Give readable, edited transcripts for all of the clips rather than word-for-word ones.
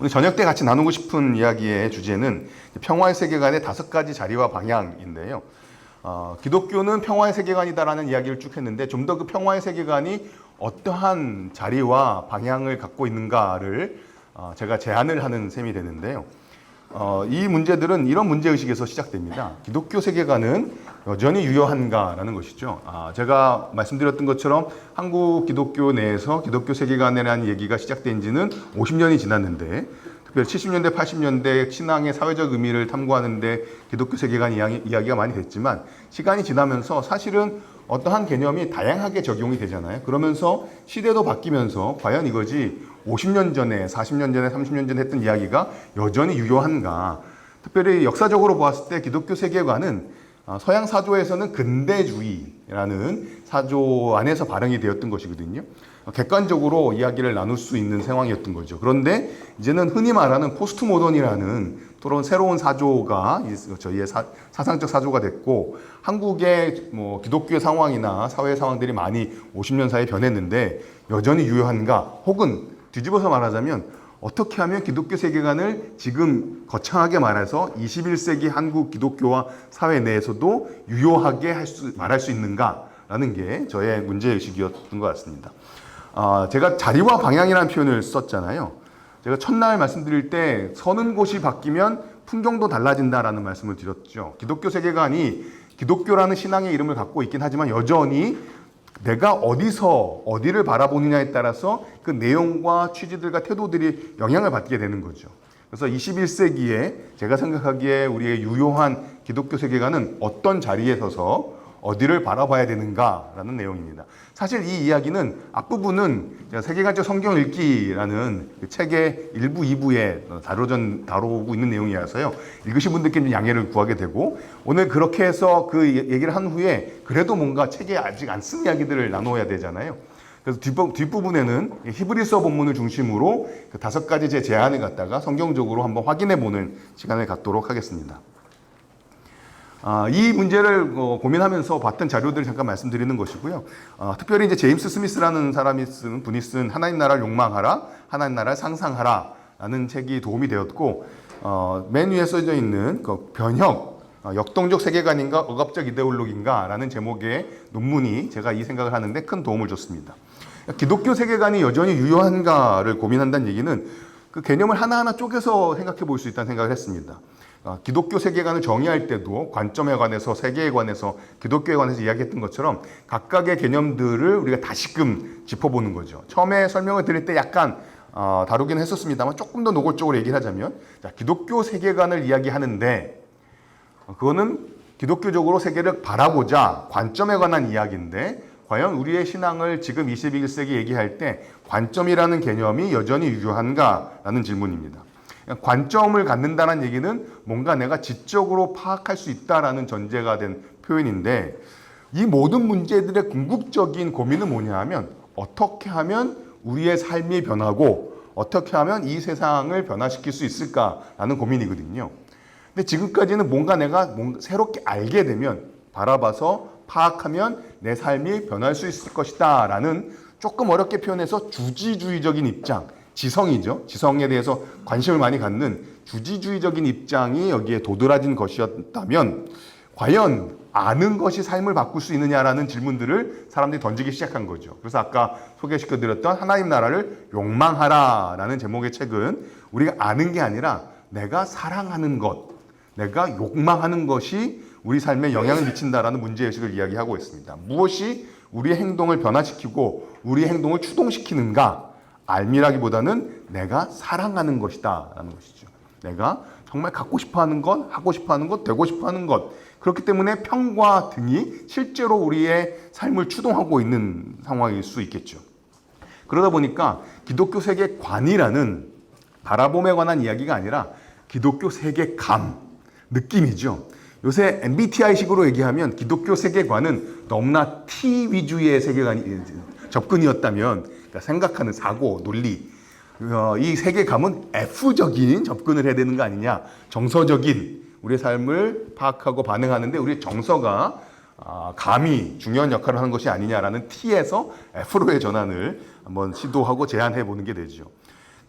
오늘 저녁 때 같이 나누고 싶은 이야기의 주제는 평화의 세계관의 5가지 자리와 방향인데요. 기독교는 평화의 세계관이다라는 이야기를 쭉 했는데 좀 더 그 평화의 세계관이 어떠한 자리와 방향을 갖고 있는가를 제가 제안을 하는 셈이 되는데요. 이 문제들은 이런 문제의식에서 시작됩니다. 기독교 세계관은 여전히 유효한가라는 것이죠. 제가 말씀드렸던 것처럼 한국 기독교 내에서 기독교 세계관이라는 얘기가 시작된 지는 50년이 지났는데, 특별히 70년대, 80년대 신앙의 사회적 의미를 탐구하는데 기독교 세계관 이야기가 많이 됐지만, 시간이 지나면서 사실은 어떠한 개념이 다양하게 적용이 되잖아요. 그러면서 시대도 바뀌면서 과연 이것이 50년 전에, 40년 전에, 30년 전에 했던 이야기가 여전히 유효한가. 특별히 역사적으로 보았을 때 기독교 세계관은 서양 사조에서는 근대주의라는 사조 안에서 발행이 되었던 것이거든요. 객관적으로 이야기를 나눌 수 있는 상황이었던 거죠. 그런데 이제는 흔히 말하는 포스트 모던이라는 또는 새로운 사조가 저희의 사상적 사조가 됐고, 한국의 기독교의 상황이나 사회 상황들이 많이 50년 사이에 변했는데 여전히 유효한가? 혹은 뒤집어서 말하자면 어떻게 하면 기독교 세계관을 지금 거창하게 말해서 21세기 한국 기독교와 사회 내에서도 유효하게 말할 수 있는가라는 게 저의 문제의식이었던 것 같습니다. 제가 자리와 방향이라는 표현을 썼잖아요. 제가 첫날 말씀드릴 때 서는 곳이 바뀌면 풍경도 달라진다라는 말씀을 드렸죠. 기독교 세계관이 기독교라는 신앙의 이름을 갖고 있긴 하지만 여전히 내가 어디를 바라보느냐에 따라서 그 내용과 취지들과 태도들이 영향을 받게 되는 거죠. 그래서 21세기에 제가 생각하기에 우리의 유효한 기독교 세계관은 어떤 자리에 서서 어디를 바라봐야 되는가라는 내용입니다. 사실 이 이야기는 앞부분은 제가 세계관적 성경 읽기라는 그 책의 1부, 2부에 다루고 있는 내용이라서요. 읽으신 분들께 좀 양해를 구하게 되고, 오늘 그렇게 해서 그 얘기를 한 후에 그래도 뭔가 책에 아직 안 쓴 이야기들을 나눠야 되잖아요. 그래서 뒷부분에는 히브리서 본문을 중심으로 그 5가지 제 제안을 갖다가 성경적으로 한번 확인해 보는 시간을 갖도록 하겠습니다. 이 문제를 고민하면서 봤던 자료들을 잠깐 말씀드리는 것이고요. 특별히 이제 제임스 스미스라는 분이 쓴 하나님 나라를 욕망하라, 하나님 나라를 상상하라 라는 책이 도움이 되었고, 맨 위에 써져 있는 그 변혁, 역동적 세계관인가 억압적 이데올로기인가 라는 제목의 논문이 제가 이 생각을 하는데 큰 도움을 줬습니다. 기독교 세계관이 여전히 유효한가를 고민한다는 얘기는 그 개념을 하나하나 쪼개서 생각해 볼 수 있다는 생각을 했습니다. 기독교 세계관을 정의할 때도 관점에 관해서, 세계에 관해서, 기독교에 관해서 이야기했던 것처럼 각각의 개념들을 우리가 다시금 짚어보는 거죠. 처음에 설명을 드릴 때 약간 다루긴 했었습니다만 조금 더 노골적으로 얘기를 하자면, 기독교 세계관을 이야기하는데 그거는 기독교적으로 세계를 바라보자 관점에 관한 이야기인데, 과연 우리의 신앙을 지금 21세기 얘기할 때 관점이라는 개념이 여전히 유효한가라는 질문입니다. 관점을 갖는다는 얘기는 뭔가 내가 지적으로 파악할 수 있다라는 전제가 된 표현인데, 이 모든 문제들의 궁극적인 고민은 뭐냐 하면 어떻게 하면 우리의 삶이 변하고 어떻게 하면 이 세상을 변화시킬 수 있을까라는 고민이거든요. 근데 지금까지는 뭔가 내가 새롭게 알게 되면, 바라봐서 파악하면 내 삶이 변할 수 있을 것이다 라는, 조금 어렵게 표현해서 주지주의적인 입장, 지성이죠. 지성에 대해서 관심을 많이 갖는 주지주의적인 입장이 여기에 도드라진 것이었다면, 과연 아는 것이 삶을 바꿀 수 있느냐라는 질문들을 사람들이 던지기 시작한 거죠. 그래서 아까 소개시켜드렸던 하나님 나라를 욕망하라 라는 제목의 책은 우리가 아는 게 아니라 내가 사랑하는 것, 내가 욕망하는 것이 우리 삶에 영향을 미친다라는 문제의식을 이야기하고 있습니다. 무엇이 우리의 행동을 변화시키고 우리의 행동을 추동시키는가? 알미라기보다는 내가 사랑하는 것이다 라는 것이죠. 내가 정말 갖고 싶어하는 것, 하고 싶어하는 것, 되고 싶어하는 것. 그렇기 때문에 평과 등이 실제로 우리의 삶을 추동하고 있는 상황일 수 있겠죠. 그러다 보니까 기독교 세계관이라는 바라봄에 관한 이야기가 아니라 기독교 세계감, 느낌이죠. 요새 MBTI식으로 얘기하면 기독교 세계관은 너무나 T 위주의 접근이었다면, 그러니까 생각하는 사고, 논리, 이 세계감은 F적인 접근을 해야 되는 거 아니냐. 정서적인 우리의 삶을 파악하고 반응하는데 우리의 정서가 감이 중요한 역할을 하는 것이 아니냐라는 T에서 F로의 전환을 한번 시도하고 제안해 보는 게 되죠.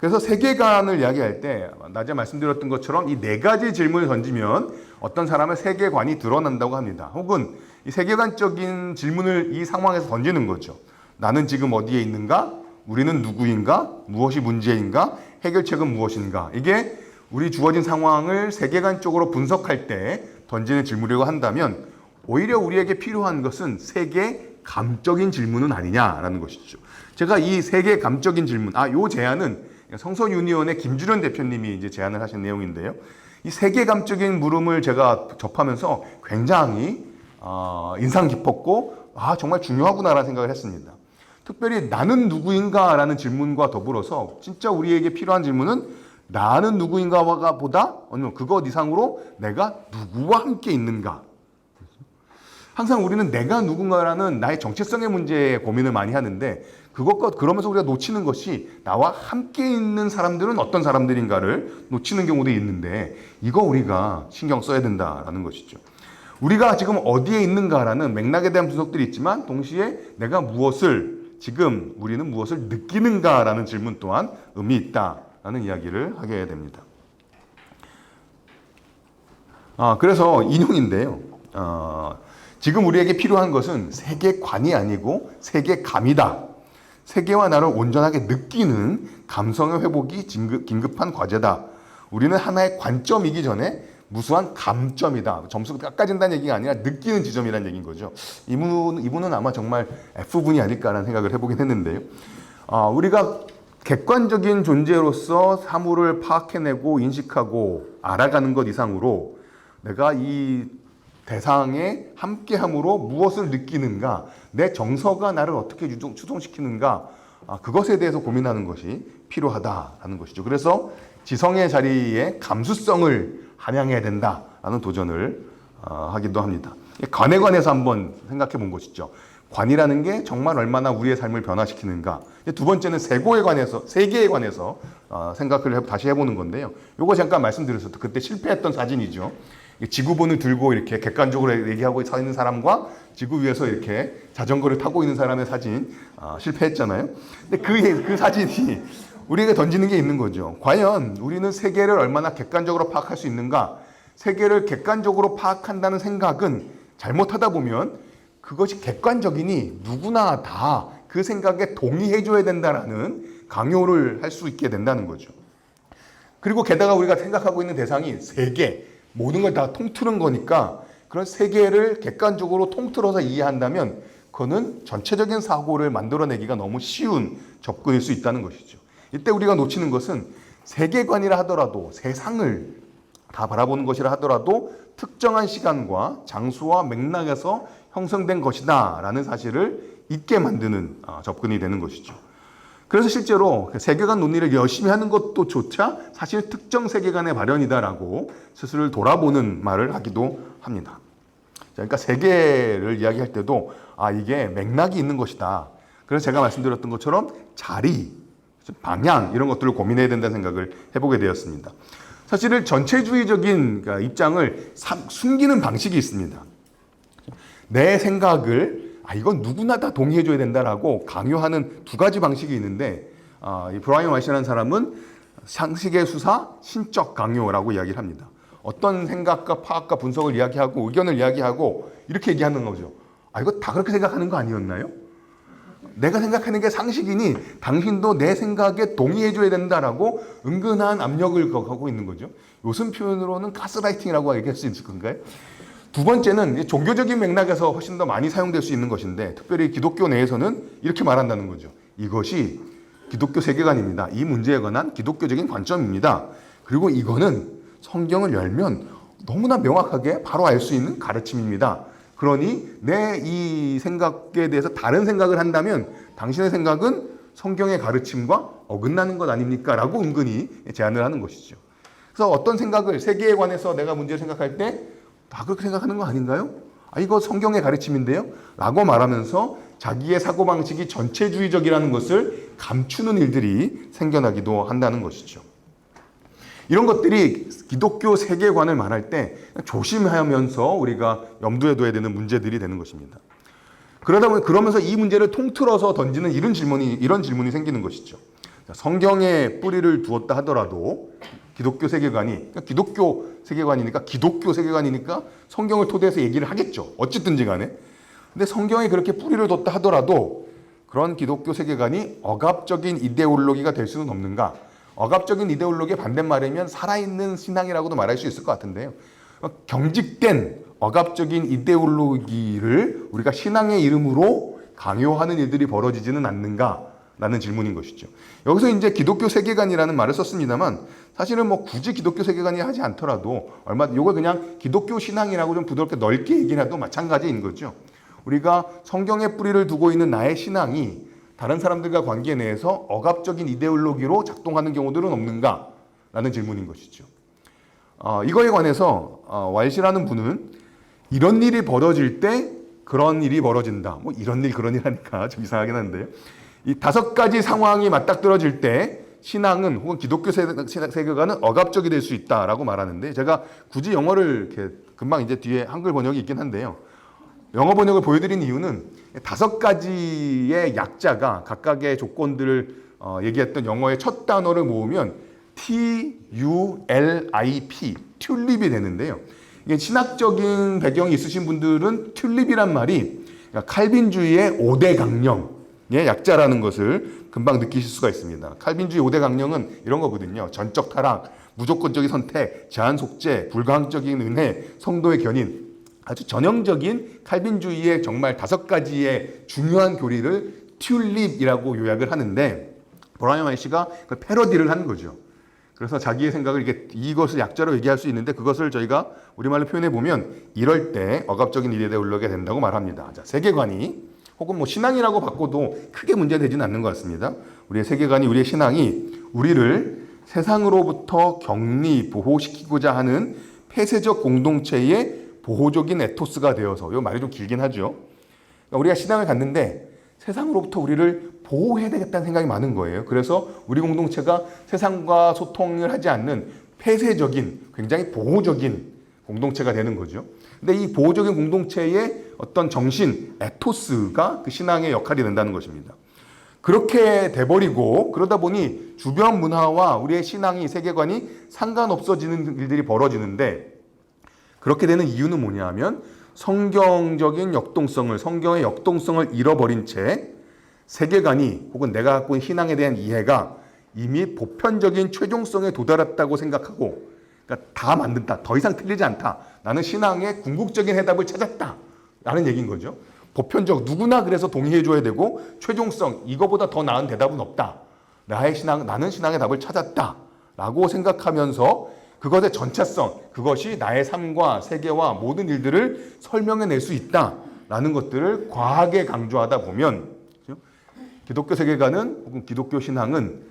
그래서 세계관을 이야기할 때 낮에 말씀드렸던 것처럼 이 네 가지 질문을 던지면 어떤 사람의 세계관이 드러난다고 합니다. 혹은 이 세계관적인 질문을 이 상황에서 던지는 거죠. 나는 지금 어디에 있는가? 우리는 누구인가? 무엇이 문제인가? 해결책은 무엇인가? 이게 우리 주어진 상황을 세계관적으로 분석할 때 던지는 질문이라고 한다면 오히려 우리에게 필요한 것은 세계감적인 질문은 아니냐라는 것이죠. 제가 이 세계감적인 질문, 요 제안은 성서유니온의 김주련 대표님이 이제 제안을 하신 내용인데요. 이 세계감적인 물음을 제가 접하면서 굉장히 인상 깊었고 정말 중요하구나라는 생각을 했습니다. 특별히 나는 누구인가라는 질문과 더불어서 진짜 우리에게 필요한 질문은 나는 누구인가가 보다 그것 이상으로 내가 누구와 함께 있는가. 항상 우리는 내가 누군가라는 나의 정체성의 문제에 고민을 많이 하는데 그러면서 우리가 놓치는 것이 나와 함께 있는 사람들은 어떤 사람들인가를 놓치는 경우도 있는데 이거 우리가 신경 써야 된다라는 것이죠. 우리가 지금 어디에 있는가라는 맥락에 대한 분석들이 있지만 동시에 내가 지금 우리는 무엇을 느끼는가라는 질문 또한 의미 있다라는 이야기를 하게 됩니다. 그래서 인용인데요. 지금 우리에게 필요한 것은 세계관이 아니고 세계감이다. 세계와 나를 온전하게 느끼는 감성의 회복이 긴급한 과제다. 우리는 하나의 관점이기 전에 무수한 감점이다. 점수가 깎아진다는 얘기가 아니라 느끼는 지점이라는 얘기인 거죠. 이분은 아마 정말 F분이 아닐까라는 생각을 해보긴 했는데요. 우리가 객관적인 존재로서 사물을 파악해내고 인식하고 알아가는 것 이상으로 내가 이 대상에 함께함으로 무엇을 느끼는가, 내 정서가 나를 어떻게 추동시키는가, 그것에 대해서 고민하는 것이 필요하다라는 것이죠. 그래서 지성의 자리에 감수성을 함양해야 된다라는 도전을 하기도 합니다. 관에 관해서 한번 생각해 본 것이죠. 관이라는 게 정말 얼마나 우리의 삶을 변화시키는가. 두 번째는 세계에 관해서 생각을 다시 해보는 건데요. 요거 잠깐 말씀드렸었죠. 그때 실패했던 사진이죠. 지구본을 들고 이렇게 객관적으로 얘기하고 서 있는 사람과 지구 위에서 이렇게 자전거를 타고 있는 사람의 사진 실패했잖아요. 근데 그 사진이 우리에게 던지는 게 있는 거죠. 과연 우리는 세계를 얼마나 객관적으로 파악할 수 있는가? 세계를 객관적으로 파악한다는 생각은 잘못하다 보면 그것이 객관적이니 누구나 다 그 생각에 동의해줘야 된다라는 강요를 할 수 있게 된다는 거죠. 그리고 게다가 우리가 생각하고 있는 대상이 세계, 모든 걸 다 통틀은 거니까 그런 세계를 객관적으로 통틀어서 이해한다면 그거는 전체적인 사고를 만들어내기가 너무 쉬운 접근일 수 있다는 것이죠. 이때 우리가 놓치는 것은 세계관이라 하더라도 세상을 다 바라보는 것이라 하더라도 특정한 시간과 장소와 맥락에서 형성된 것이다 라는 사실을 잊게 만드는 접근이 되는 것이죠. 그래서 실제로 세계관 논의를 열심히 하는 것도 조차 사실 특정 세계관의 발현이다라고 스스로를 돌아보는 말을 하기도 합니다. 그러니까 세계를 이야기할 때도 이게 맥락이 있는 것이다. 그래서 제가 말씀드렸던 것처럼 자리, 방향 이런 것들을 고민해야 된다는 생각을 해보게 되었습니다. 사실은 전체주의적인 입장을 숨기는 방식이 있습니다. 내 생각을 이건 누구나 다 동의해줘야 된다라고 강요하는 두 가지 방식이 있는데 이 브라이언 와이시라는 사람은 상식의 수사, 신적 강요라고 이야기를 합니다. 어떤 생각과 파악과 분석을 이야기하고 의견을 이야기하고 이렇게 얘기하는 거죠. 이거 다 그렇게 생각하는 거 아니었나요? 내가 생각하는 게 상식이니 당신도 내 생각에 동의해줘야 된다라고 은근한 압력을 하고 있는 거죠. 요즘 표현으로는 가스라이팅이라고 얘기할 수 있을 건가요? 두 번째는 종교적인 맥락에서 훨씬 더 많이 사용될 수 있는 것인데 특별히 기독교 내에서는 이렇게 말한다는 거죠. 이것이 기독교 세계관입니다. 이 문제에 관한 기독교적인 관점입니다. 그리고 이거는 성경을 열면 너무나 명확하게 바로 알 수 있는 가르침입니다. 그러니 내 이 생각에 대해서 다른 생각을 한다면 당신의 생각은 성경의 가르침과 어긋나는 것 아닙니까? 라고 은근히 제안을 하는 것이죠. 그래서 어떤 생각을 세계에 관해서 내가 문제를 생각할 때 다 그렇게 생각하는 거 아닌가요? 이거 성경의 가르침인데요? 라고 말하면서 자기의 사고방식이 전체주의적이라는 것을 감추는 일들이 생겨나기도 한다는 것이죠. 이런 것들이 기독교 세계관을 말할 때 조심하면서 우리가 염두에 둬야 되는 문제들이 되는 것입니다. 그러면서 이 문제를 통틀어서 던지는 이런 질문이 생기는 것이죠. 성경에 뿌리를 두었다 하더라도 기독교 세계관이, 그러니까 기독교 세계관이니까 성경을 토대해서 얘기를 하겠죠. 어쨌든지 간에. 근데 성경에 그렇게 뿌리를 뒀다 하더라도 그런 기독교 세계관이 억압적인 이데올로기가 될 수는 없는가? 억압적인 이데올로기의 반대말이면 살아있는 신앙이라고도 말할 수 있을 것 같은데요. 경직된 억압적인 이데올로기를 우리가 신앙의 이름으로 강요하는 일들이 벌어지지는 않는가? 라는 질문인 것이죠. 여기서 이제 기독교 세계관이라는 말을 썼습니다만 사실은 뭐 굳이 기독교 세계관이 하지 않더라도 이걸 그냥 기독교 신앙이라고 좀 부드럽게 넓게 얘기해도 마찬가지인 거죠. 우리가 성경에 뿌리를 두고 있는 나의 신앙이 다른 사람들과 관계 내에서 억압적인 이데올로기로 작동하는 경우들은 없는가? 라는 질문인 것이죠. 이거에 관해서 왈시라는 분은 이런 일이 벌어질 때 그런 일이 벌어진다. 뭐 이런 일 그런 일 하니까 좀 이상하긴 한데요. 이 5가지 상황이 맞닥뜨려질 때 신앙은 혹은 기독교 세계관은 억압적이 될 수 있다라고 말하는데 제가 굳이 영어를 이렇게 금방 이제 뒤에 한글 번역이 있긴 한데요. 영어 번역을 보여드린 이유는 5가지의 약자가 각각의 조건들을 얘기했던 영어의 첫 단어를 모으면 TULIP, 튤립이 되는데요. 이게 신학적인 배경이 있으신 분들은 튤립이란 말이 칼빈주의의 5대 강령의 약자라는 것을 금방 느끼실 수가 있습니다. 칼빈주의 5대 강령은 이런 거거든요. 전적 타락, 무조건적인 선택, 제한 속죄, 불가항적인 은혜, 성도의 견인. 아주 전형적인 칼빈주의의 정말 5가지의 중요한 교리를 튤립이라고 요약을 하는데 브라이언 왈시가 그 패러디를 하는 거죠. 그래서 자기의 생각을 이것을 약자로 얘기할 수 있는데 그것을 저희가 우리말로 표현해 보면 이럴 때 억압적인 이데올로기가 된다고 말합니다. 자, 세계관이 혹은 뭐 신앙이라고 바꿔도 크게 문제되지는 않는 것 같습니다. 우리의 세계관이, 우리의 신앙이 우리를 세상으로부터 격리, 보호시키고자 하는 폐쇄적 공동체의 보호적인 에토스가 되어서, 이 말이 좀 길긴 하죠. 그러니까 우리가 신앙을 갖는데 세상으로부터 우리를 보호해야 되겠다는 생각이 많은 거예요. 그래서 우리 공동체가 세상과 소통을 하지 않는 폐쇄적인, 굉장히 보호적인 공동체가 되는 거죠. 근데 이 보호적인 공동체의 어떤 정신, 에토스가 그 신앙의 역할이 된다는 것입니다. 그렇게 돼버리고 그러다 보니 주변 문화와 우리의 신앙이, 세계관이 상관없어지는 일들이 벌어지는데 그렇게 되는 이유는 뭐냐 하면 성경적인 역동성을, 성경의 역동성을 잃어버린 채 세계관이 혹은 내가 갖고 있는 신앙에 대한 이해가 이미 보편적인 최종성에 도달했다고 생각하고, 그러니까 다 만든다, 더 이상 틀리지 않다, 나는 신앙의 궁극적인 해답을 찾았다 라는 얘기인 거죠. 보편적, 누구나 그래서 동의해줘야 되고 최종성, 이거보다 더 나은 대답은 없다, 나는 신앙의 답을 찾았다 라고 생각하면서 그것의 전체성, 그것이 나의 삶과 세계와 모든 일들을 설명해낼 수 있다라는 것들을 과하게 강조하다 보면 기독교 세계관은 혹은 기독교 신앙은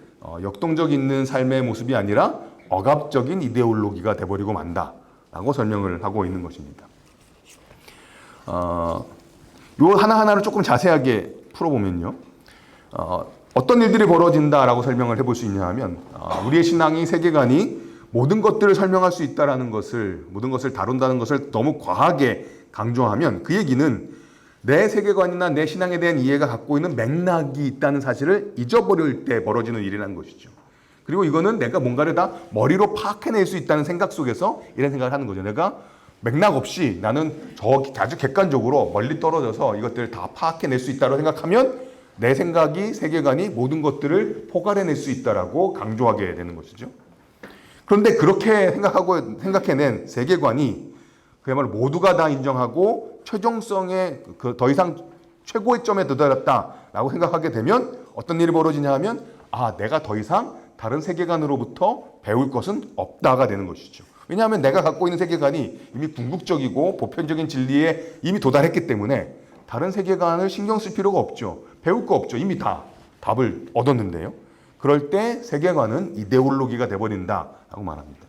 역동적 있는 삶의 모습이 아니라 억압적인 이데올로기가 돼버리고 만다라고 설명을 하고 있는 것입니다. 요 하나하나를 조금 자세하게 풀어보면요. 어떤 일들이 벌어진다라고 설명을 해볼 수 있냐 하면 우리의 신앙이, 세계관이 모든 것들을 설명할 수 있다라는 것을, 모든 것을 다룬다는 것을 너무 과하게 강조하면 그 얘기는 내 세계관이나 내 신앙에 대한 이해가 갖고 있는 맥락이 있다는 사실을 잊어버릴 때 벌어지는 일이라는 것이죠. 그리고 이거는 내가 뭔가를 다 머리로 파악해낼 수 있다는 생각 속에서 이런 생각을 하는 거죠. 내가 맥락 없이 나는 아주 객관적으로 멀리 떨어져서 이것들을 다 파악해낼 수 있다고 생각하면 내 생각이, 세계관이 모든 것들을 포괄해낼 수 있다라고 강조하게 되는 것이죠. 그런데 그렇게 생각해낸 세계관이 그야말로 모두가 다 인정하고 최종성의 더 이상 최고의 점에 도달했다라고 생각하게 되면 어떤 일이 벌어지냐 하면 내가 더 이상 다른 세계관으로부터 배울 것은 없다가 되는 것이죠. 왜냐하면 내가 갖고 있는 세계관이 이미 궁극적이고 보편적인 진리에 이미 도달했기 때문에 다른 세계관을 신경 쓸 필요가 없죠. 배울 거 없죠. 이미 다 답을 얻었는데요. 그럴 때 세계관은 이데올로기가 돼버린다라고 말합니다.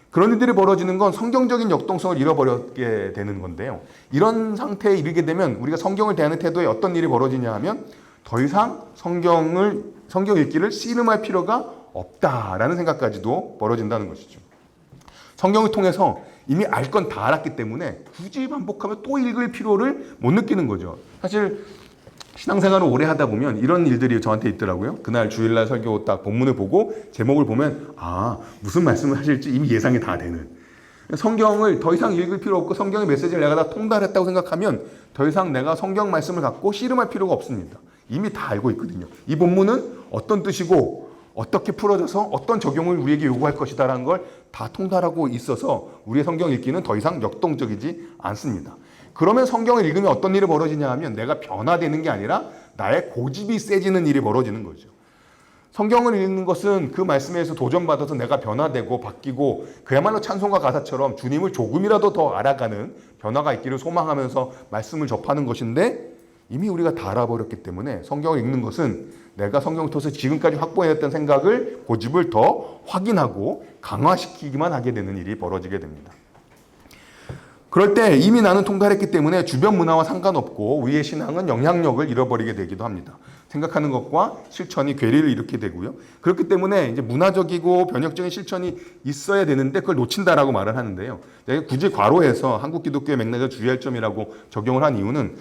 그런 일들이 벌어지는 건 성경적인 역동성을 잃어버리게 되는 건데요. 이런 상태에 이르게 되면 우리가 성경을 대하는 태도에 어떤 일이 벌어지냐 하면 더 이상 성경 읽기를 씨름할 필요가 없다라는 생각까지도 벌어진다는 것이죠. 성경을 통해서 이미 알 건 다 알았기 때문에 굳이 반복하면 또 읽을 필요를 못 느끼는 거죠. 사실 신앙생활을 오래 하다 보면 이런 일들이 저한테 있더라고요. 그날 주일날 설교 딱 본문을 보고 제목을 보면 무슨 말씀을 하실지 이미 예상이 다 되는. 성경을 더 이상 읽을 필요 없고 성경의 메시지를 내가 다 통달했다고 생각하면 더 이상 내가 성경 말씀을 갖고 씨름할 필요가 없습니다. 이미 다 알고 있거든요. 이 본문은 어떤 뜻이고 어떻게 풀어져서 어떤 적용을 우리에게 요구할 것이다라는 걸 다 통달하고 있어서 우리의 성경 읽기는 더 이상 역동적이지 않습니다. 그러면 성경을 읽으면 어떤 일이 벌어지냐 하면 내가 변화되는 게 아니라 나의 고집이 세지는 일이 벌어지는 거죠. 성경을 읽는 것은 그 말씀에서 도전받아서 내가 변화되고 바뀌고 그야말로 찬송가 가사처럼 주님을 조금이라도 더 알아가는 변화가 있기를 소망하면서 말씀을 접하는 것인데 이미 우리가 다 알아버렸기 때문에 성경을 읽는 것은 내가 성경을 통해서 지금까지 확보해왔던 생각을 고집을 더 확인하고 강화시키기만 하게 되는 일이 벌어지게 됩니다. 그럴 때 이미 나는 통달했기 때문에 주변 문화와 상관없고 우리의 신앙은 영향력을 잃어버리게 되기도 합니다. 생각하는 것과 실천이 괴리를 일으키게 되고요. 그렇기 때문에 이제 문화적이고 변혁적인 실천이 있어야 되는데 그걸 놓친다라고 말을 하는데요. 굳이 괄호해서 한국 기독교의 맥락을 주의할 점이라고 적용을 한 이유는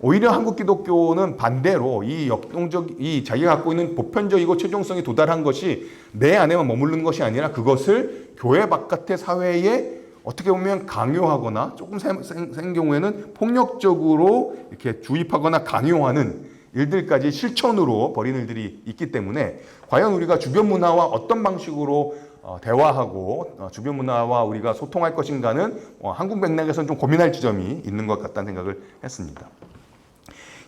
오히려 한국 기독교는 반대로 이 자기가 갖고 있는 보편적이고 최종성이 도달한 것이 내 안에만 머무르는 것이 아니라 그것을 교회 바깥의 사회에 어떻게 보면 강요하거나 조금 센 경우에는 폭력적으로 이렇게 주입하거나 강요하는 일들까지 실천으로 벌이는 일들이 있기 때문에 과연 우리가 주변 문화와 어떤 방식으로 대화하고 주변 문화와 우리가 소통할 것인가는 한국 맥락에서는 좀 고민할 지점이 있는 것 같다는 생각을 했습니다.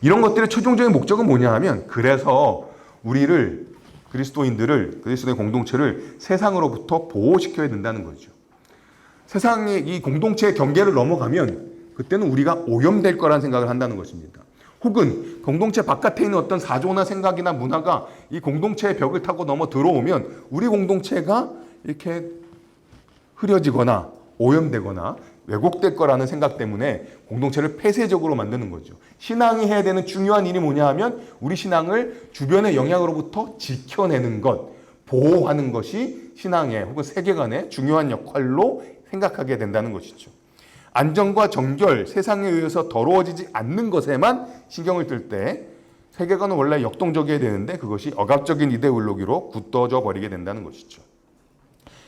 이런 것들의 최종적인 목적은 뭐냐 하면 그래서 우리를 그리스도인들을 그리스도의 공동체를 세상으로부터 보호시켜야 된다는 거죠. 세상이 이 공동체의 경계를 넘어가면 그때는 우리가 오염될 거라는 생각을 한다는 것입니다. 혹은 공동체 바깥에 있는 어떤 사조나 생각이나 문화가 이 공동체의 벽을 타고 넘어 들어오면 우리 공동체가 이렇게 흐려지거나 오염되거나 왜곡될 거라는 생각 때문에 공동체를 폐쇄적으로 만드는 거죠. 신앙이 해야 되는 중요한 일이 뭐냐 하면 우리 신앙을 주변의 영향으로부터 지켜내는 것, 보호하는 것이 신앙의 혹은 세계관의 중요한 역할로 생각하게 된다는 것이죠. 안전과 정결, 세상에 의해서 더러워지지 않는 것에만 신경을 뜰 때 세계관은 원래 역동적이어야 되는데 그것이 억압적인 이데올로기로 굳어져 버리게 된다는 것이죠.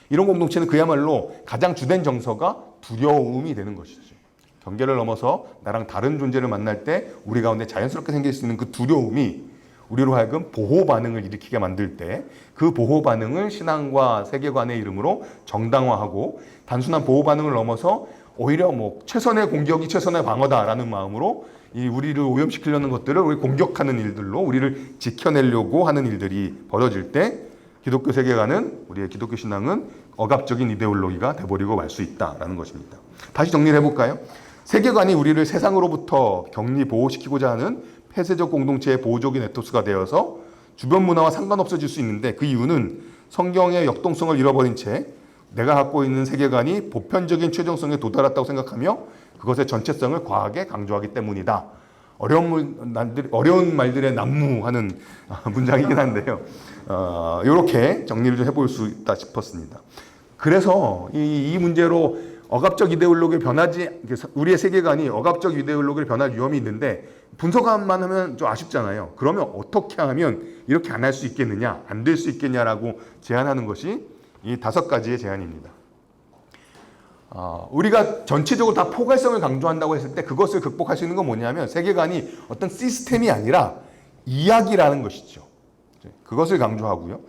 이런 공동체는 그야말로 가장 주된 정서가 두려움이 되는 것이죠. 경계를 넘어서 나랑 다른 존재를 만날 때 우리 가운데 자연스럽게 생길 수 있는 그 두려움이 우리로 하여금 보호 반응을 일으키게 만들 때 그 보호 반응을 신앙과 세계관의 이름으로 정당화하고 단순한 보호 반응을 넘어서 오히려 최선의 공격이 최선의 방어다라는 마음으로 우리를 오염시키려는 것들을 우리 공격하는 일들로 우리를 지켜내려고 하는 일들이 벌어질 때 기독교 세계관은 우리의 기독교 신앙은 억압적인 이데올로기가 돼버리고 말 수 있다라는 것입니다. 다시 정리를 해볼까요? 세계관이 우리를 세상으로부터 격리 보호시키고자 하는 폐쇄적 공동체의 보호적인 에토스가 되어서 주변 문화와 상관없어질 수 있는데 그 이유는 성경의 역동성을 잃어버린 채 내가 갖고 있는 세계관이 보편적인 최종성에 도달했다고 생각하며 그것의 전체성을 과하게 강조하기 때문이다. 어려운 말들의 난무하는 문장이긴 한데요. 이렇게 정리를 좀 해볼 수 있다 싶었습니다. 그래서 이 문제로 억압적 이데올로기를 우리의 세계관이 억압적 이데올로기를 변할 위험이 있는데 분석만 하면 좀 아쉽잖아요. 그러면 어떻게 하면 이렇게 안 할 수 있겠느냐, 안 될 수 있겠냐라고 제안하는 것이 이 5가지의 제안입니다. 우리가 전체적으로 다 포괄성을 강조한다고 했을 때 그것을 극복할 수 있는 건 뭐냐면 세계관이 어떤 시스템이 아니라 이야기라는 것이죠. 그것을 강조하고요.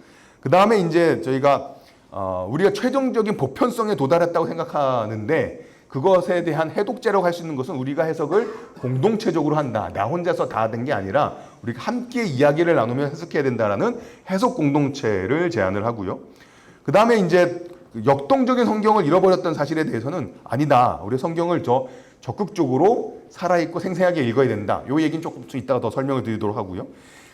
그 다음에 이제 저희가 우리가 최종적인 보편성에 도달했다고 생각하는데 그것에 대한 해독제라고 할 수 있는 것은 우리가 해석을 공동체적으로 한다. 나 혼자서 다 된 게 아니라 우리가 함께 이야기를 나누면 해석해야 된다라는 해석 공동체를 제안을 하고요. 그 다음에 이제 역동적인 성경을 잃어버렸던 사실에 대해서는 아니다. 우리 성경을 적극적으로 살아있고 생생하게 읽어야 된다. 이 얘기는 조금 이따가 더 설명을 드리도록 하고요.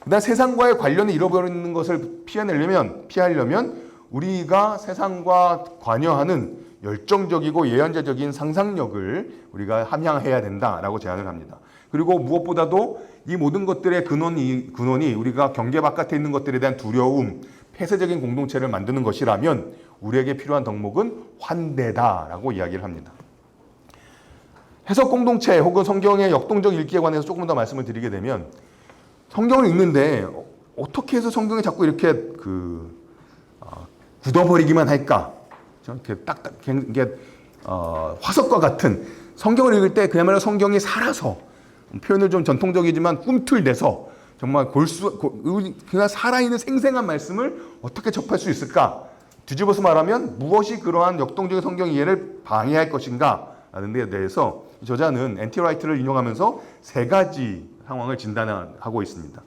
그 다음 세상과의 관련을 잃어버리는 것을 피하려면 우리가 세상과 관여하는 열정적이고 예언자적인 상상력을 우리가 함양해야 된다라고 제안을 합니다. 그리고 무엇보다도 이 모든 것들의 근원이 우리가 경계 바깥에 있는 것들에 대한 두려움, 폐쇄적인 공동체를 만드는 것이라면 우리에게 필요한 덕목은 환대다라고 이야기를 합니다. 해석 공동체 혹은 성경의 역동적 읽기에 관해서 조금 더 말씀을 드리게 되면 성경을 읽는데 어떻게 해서 성경이 자꾸 이렇게 굳어버리기만 할까? 이렇게 딱딱 이게 화석과 같은 성경을 읽을 때 그야말로 성경이 살아서 표현을 좀 전통적이지만 꿈틀대서 정말 그냥 살아있는 생생한 말씀을 어떻게 접할 수 있을까? 뒤집어서 말하면 무엇이 그러한 역동적인 성경 이해를 방해할 것인가? 라는 데 대해서 저자는 N.T. 라이트를 인용하면서 세 가지 상황을 진단하고 있습니다.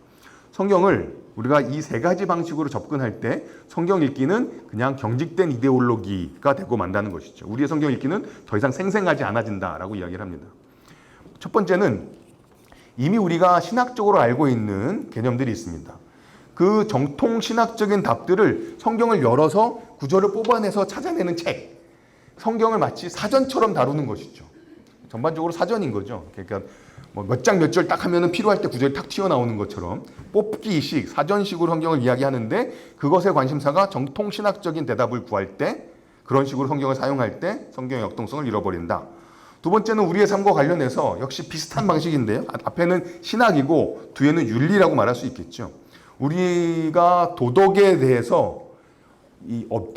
성경을 우리가 이 세 가지 방식으로 접근할 때 성경 읽기는 그냥 경직된 이데올로기가 되고 만다는 것이죠. 우리의 성경 읽기는 더 이상 생생하지 않아진다라고 이야기를 합니다. 첫 번째는 이미 우리가 신학적으로 알고 있는 개념들이 있습니다. 그 정통 신학적인 답들을 성경을 열어서 구절을 뽑아내서 찾아내는 책. 성경을 마치 사전처럼 다루는 것이죠. 전반적으로 사전인 거죠. 그러니까 뭐 몇 장 몇 절 딱 하면은 필요할 때 구절이 탁 튀어나오는 것처럼 뽑기식, 사전식으로 성경을 이야기하는데 그것의 관심사가 정통 신학적인 대답을 구할 때 그런 식으로 성경을 사용할 때 성경의 역동성을 잃어버린다. 두 번째는 우리의 삶과 관련해서 역시 비슷한 방식인데요. 앞에는 신학이고 뒤에는 윤리라고 말할 수 있겠죠. 우리가 도덕에 대해서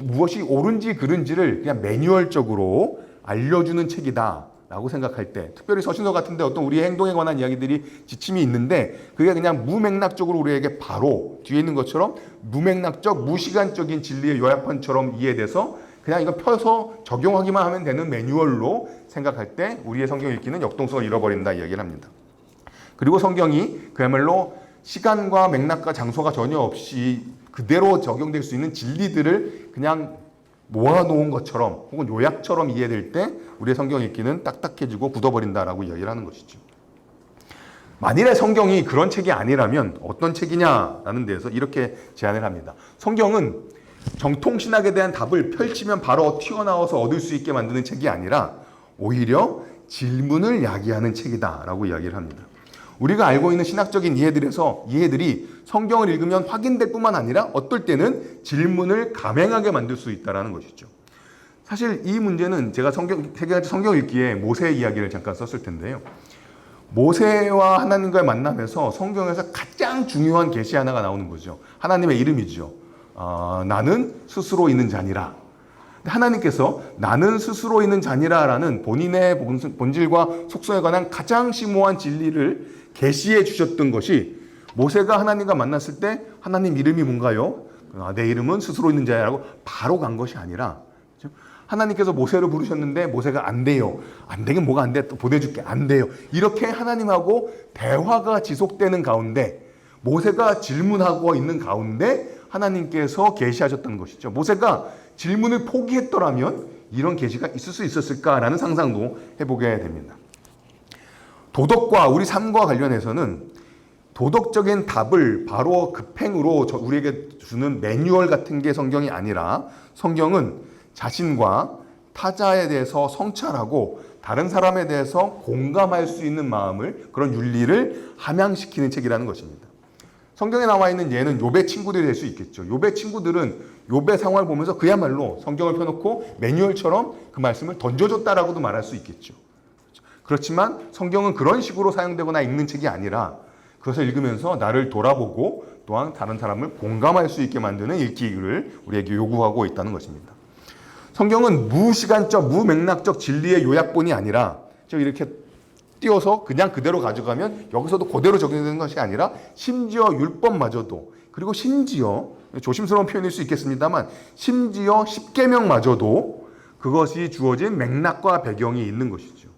무엇이 옳은지 그른지를 그냥 매뉴얼적으로 알려주는 책이다 라고 생각할 때, 특별히 서신서 같은데 어떤 우리의 행동에 관한 이야기들이 지침이 있는데 그게 그냥 무맥락적으로 우리에게 바로 뒤에 있는 것처럼 무맥락적 무시간적인 진리의 요약판처럼 이해돼서 그냥 이거 펴서 적용하기만 하면 되는 매뉴얼로 생각할 때 우리의 성경 읽기는 역동성을 잃어버린다 이야기를 합니다. 그리고 성경이 그야말로 시간과 맥락과 장소가 전혀 없이 그대로 적용될 수 있는 진리들을 그냥 모아놓은 것처럼 혹은 요약처럼 이해될 때 우리의 성경 읽기는 딱딱해지고 굳어버린다라고 이야기를 하는 것이죠. 만일에 성경이 그런 책이 아니라면 어떤 책이냐라는 데에서 이렇게 제안을 합니다. 성경은 정통신학에 대한 답을 펼치면 바로 튀어나와서 얻을 수 있게 만드는 책이 아니라 오히려 질문을 야기하는 책이다라고 이야기를 합니다. 우리가 알고 있는 신학적인 이해들이 성경을 읽으면 확인될 뿐만 아니라 어떨 때는 질문을 감행하게 만들 수 있다는 것이죠. 사실 이 문제는 제가 세 가지 성경 읽기에 모세 이야기를 잠깐 썼을 텐데요. 모세와 하나님과의 만남에서 성경에서 가장 중요한 계시 하나가 나오는 거죠. 하나님의 이름이죠. 나는 스스로 있는 자니라. 하나님께서 나는 스스로 있는 자니라라는 본인의 본질과 속성에 관한 가장 심오한 진리를 계시해 주셨던 것이 모세가 하나님과 만났을 때 하나님 이름이 뭔가요? 내 이름은 스스로 있는 자야라고 바로 간 것이 아니라 하나님께서 모세를 부르셨는데 모세가 안 돼요. 안 되긴 뭐가 안 돼? 또 보내줄게. 안 돼요. 이렇게 하나님하고 대화가 지속되는 가운데 모세가 질문하고 있는 가운데 하나님께서 계시하셨던 것이죠. 모세가 질문을 포기했더라면 이런 계시가 있을 수 있었을까라는 상상도 해보게 됩니다. 도덕과 우리 삶과 관련해서는 도덕적인 답을 바로 급행으로 우리에게 주는 매뉴얼 같은 게 성경이 아니라 성경은 자신과 타자에 대해서 성찰하고 다른 사람에 대해서 공감할 수 있는 마음을, 그런 윤리를 함양시키는 책이라는 것입니다. 성경에 나와 있는 예는 욥의 친구들이 될 수 있겠죠. 욥의 친구들은 욥의 상황을 보면서 그야말로 성경을 펴놓고 매뉴얼처럼 그 말씀을 던져줬다라고도 말할 수 있겠죠. 그렇지만 성경은 그런 식으로 사용되거나 읽는 책이 아니라 그것을 읽으면서 나를 돌아보고 또한 다른 사람을 공감할 수 있게 만드는 읽기를 우리에게 요구하고 있다는 것입니다. 성경은 무시간적, 무맥락적 진리의 요약본이 아니라 이렇게 띄워서 그냥 그대로 가져가면 여기서도 그대로 적용되는 것이 아니라 심지어 율법마저도, 그리고 심지어 조심스러운 표현일 수 있겠습니다만 심지어 십계명마저도 그것이 주어진 맥락과 배경이 있는 것이죠.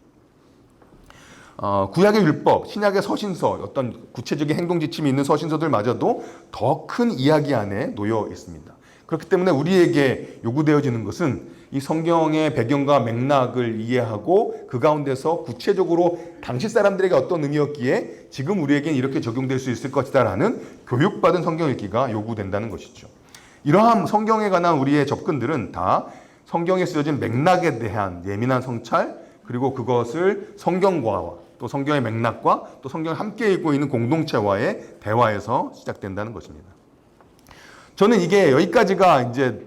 구약의 율법, 신약의 서신서, 어떤 구체적인 행동 지침이 있는 서신서들마저도 더 큰 이야기 안에 놓여 있습니다. 그렇기 때문에 우리에게 요구되어지는 것은 이 성경의 배경과 맥락을 이해하고 그 가운데서 구체적으로 당시 사람들에게 어떤 의미였기에 지금 우리에게는 이렇게 적용될 수 있을 것이다라는 교육받은 성경 읽기가 요구된다는 것이죠. 이러한 성경에 관한 우리의 접근들은 다 성경에 쓰여진 맥락에 대한 예민한 성찰, 그리고 그것을 성경과 또 성경의 맥락과 또 성경을 함께 읽고 있는 공동체와의 대화에서 시작된다는 것입니다. 저는 이게 여기까지가 이제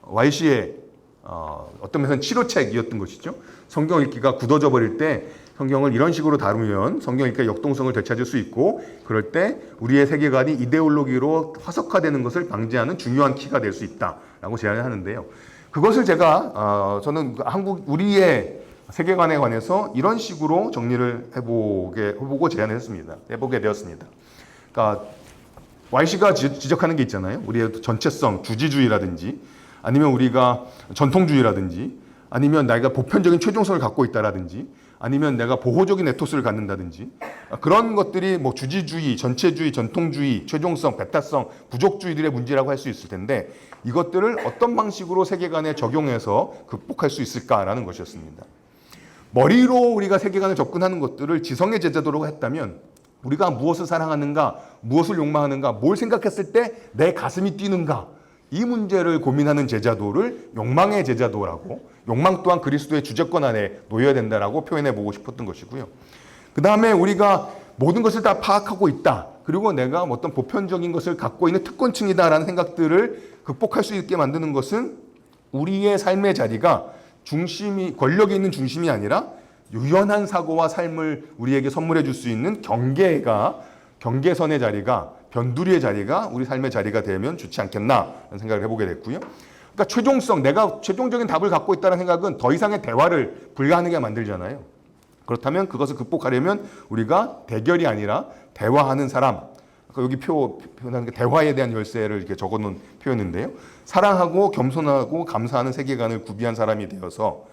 YC의 어떤 면에서는 치료책이었던 것이죠. 성경 읽기가 굳어져 버릴 때 성경을 이런 식으로 다루면 성경이니까 역동성을 되찾을 수 있고, 그럴 때 우리의 세계관이 이데올로기로 화석화되는 것을 방지하는 중요한 키가 될 수 있다라고 제안을 하는데요. 그것을 제가 저는 우리의 세계관에 관해서 이런 식으로 정리를 해보고 제안을 했습니다. 해보게 되었습니다. 그러니까 YC가 지적하는 게 있잖아요. 우리의 전체성, 주지주의라든지, 아니면 우리가 전통주의라든지, 아니면 내가 보편적인 최종성을 갖고 있다라든지, 아니면 내가 보호적인 에토스를 갖는다든지, 그런 것들이 뭐 주지주의, 전체주의, 전통주의, 최종성, 배타성, 부족주의들의 문제라고 할 수 있을 텐데, 이것들을 어떤 방식으로 세계관에 적용해서 극복할 수 있을까라는 것이었습니다. 머리로 우리가 세계관을 접근하는 것들을 지성의 제자도로 했다면, 우리가 무엇을 사랑하는가, 무엇을 욕망하는가, 뭘 생각했을 때 내 가슴이 뛰는가, 이 문제를 고민하는 제자도를 욕망의 제자도라고, 욕망 또한 그리스도의 주재권 안에 놓여야 된다라고 표현해 보고 싶었던 것이고요. 그 다음에 우리가 모든 것을 다 파악하고 있다, 그리고 내가 어떤 보편적인 것을 갖고 있는 특권층이다라는 생각들을 극복할 수 있게 만드는 것은 우리의 삶의 자리가 권력이 있는 중심이 아니라 유연한 사고와 삶을 우리에게 선물해 줄 수 있는 경계선의 자리가, 변두리의 자리가 우리 삶의 자리가 되면 좋지 않겠나라는 생각을 해보게 됐고요. 그러니까 최종성, 내가 최종적인 답을 갖고 있다는 생각은 더 이상의 대화를 불가능하게 만들잖아요. 그렇다면 그것을 극복하려면 우리가 대결이 아니라 대화하는 사람, 여기 표현하는 게 대화에 대한 열쇠를 이렇게 적어놓은 표현인데요. 사랑하고 겸손하고 감사하는 세계관을 구비한 사람이 되어서,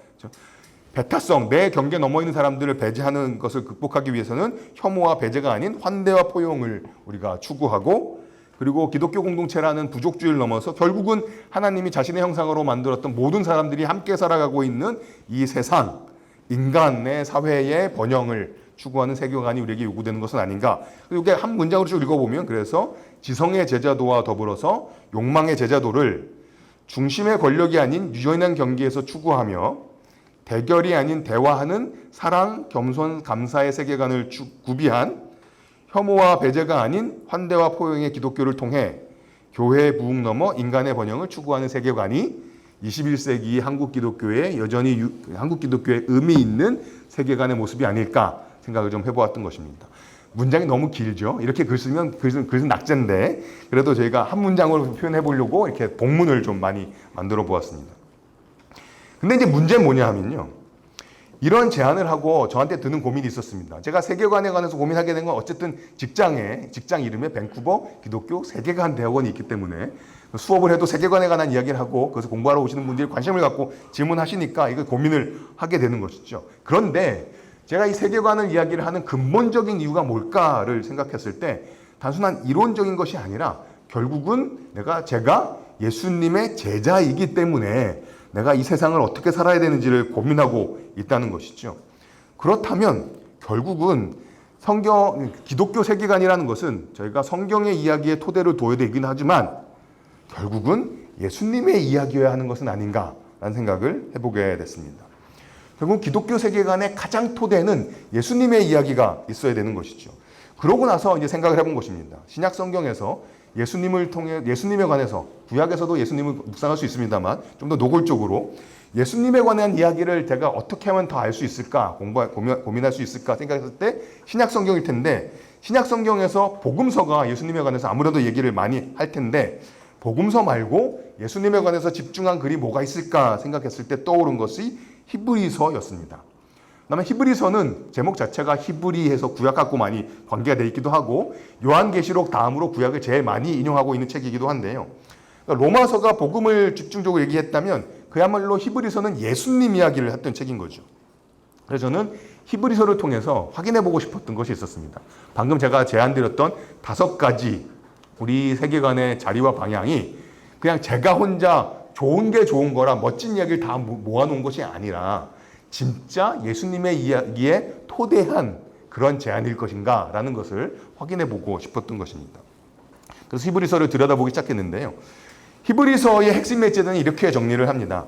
배타성, 내 경계 넘어 있는 사람들을 배제하는 것을 극복하기 위해서는 혐오와 배제가 아닌 환대와 포용을 우리가 추구하고, 그리고 기독교 공동체라는 부족주의를 넘어서 결국은 하나님이 자신의 형상으로 만들었던 모든 사람들이 함께 살아가고 있는 이 세상, 인간의 사회의 번영을 추구하는 세계관이 우리에게 요구되는 것은 아닌가. 이게 한 문장으로 쭉 읽어보면, 그래서 지성의 제자도와 더불어서 욕망의 제자도를 중심의 권력이 아닌 유연한 경계에서 추구하며, 대결이 아닌 대화하는 사랑, 겸손, 감사의 세계관을 구비한, 혐오와 배제가 아닌 환대와 포용의 기독교를 통해 교회의 부흥 넘어 인간의 번영을 추구하는 세계관이 21세기 한국 기독교의 여전히 한국 기독교의 의미 있는 세계관의 모습이 아닐까 생각을 좀 해보았던 것입니다. 문장이 너무 길죠. 이렇게 글 쓰면 글은 낙제인데, 그래도 저희가 한 문장으로 표현해 보려고 이렇게 복문을 좀 많이 만들어 보았습니다. 근데 이제 문제는 뭐냐 하면요, 이런 제안을 하고 저한테 드는 고민이 있었습니다. 제가 세계관에 관해서 고민하게 된 건 어쨌든 직장 이름에 밴쿠버 기독교 세계관 대학원이 있기 때문에 수업을 해도 세계관에 관한 이야기를 하고, 그것을 공부하러 오시는 분들이 관심을 갖고 질문하시니까 이거 고민을 하게 되는 것이죠. 그런데 제가 이 세계관을 이야기를 하는 근본적인 이유가 뭘까를 생각했을 때, 단순한 이론적인 것이 아니라 결국은 제가 예수님의 제자이기 때문에 내가 이 세상을 어떻게 살아야 되는지를 고민하고 있다는 것이죠. 그렇다면 결국은 기독교 세계관이라는 것은 저희가 성경의 이야기의 토대로 둬야 되긴 하지만 결국은 예수님의 이야기여야 하는 것은 아닌가라는 생각을 해보게 됐습니다. 결국 기독교 세계관의 가장 토대는 예수님의 이야기가 있어야 되는 것이죠. 그러고 나서 이제 생각을 해본 것입니다. 신약 성경에서 예수님에 관해서, 구약에서도 예수님을 묵상할 수 있습니다만 좀 더 노골적으로 예수님에 관한 이야기를 제가 어떻게 하면 더 알 수 있을까, 고민할 수 있을까 생각했을 때 신약 성경일 텐데, 신약 성경에서 복음서가 예수님에 관해서 아무래도 얘기를 많이 할 텐데, 복음서 말고 예수님에 관해서 집중한 글이 뭐가 있을까 생각했을 때 떠오른 것이 히브리서였습니다. 그다음에 히브리서는 제목 자체가 히브리해서 구약하고 많이 관계가 되어 있기도 하고, 요한계시록 다음으로 구약을 제일 많이 인용하고 있는 책이기도 한데요. 그러니까 로마서가 복음을 집중적으로 얘기했다면 그야말로 히브리서는 예수님 이야기를 했던 책인 거죠. 그래서 저는 히브리서를 통해서 확인해 보고 싶었던 것이 있었습니다. 방금 제가 제안드렸던 5가지 우리 세계관의 자리와 방향이 그냥 제가 혼자 좋은 게 좋은 거라 멋진 이야기를 다 모아놓은 것이 아니라 진짜 예수님의 이야기에 토대한 그런 제안일 것인가 라는 것을 확인해 보고 싶었던 것입니다. 그래서 히브리서를 들여다보기 시작했는데요. 히브리서의 핵심 메시지는 이렇게 정리를 합니다.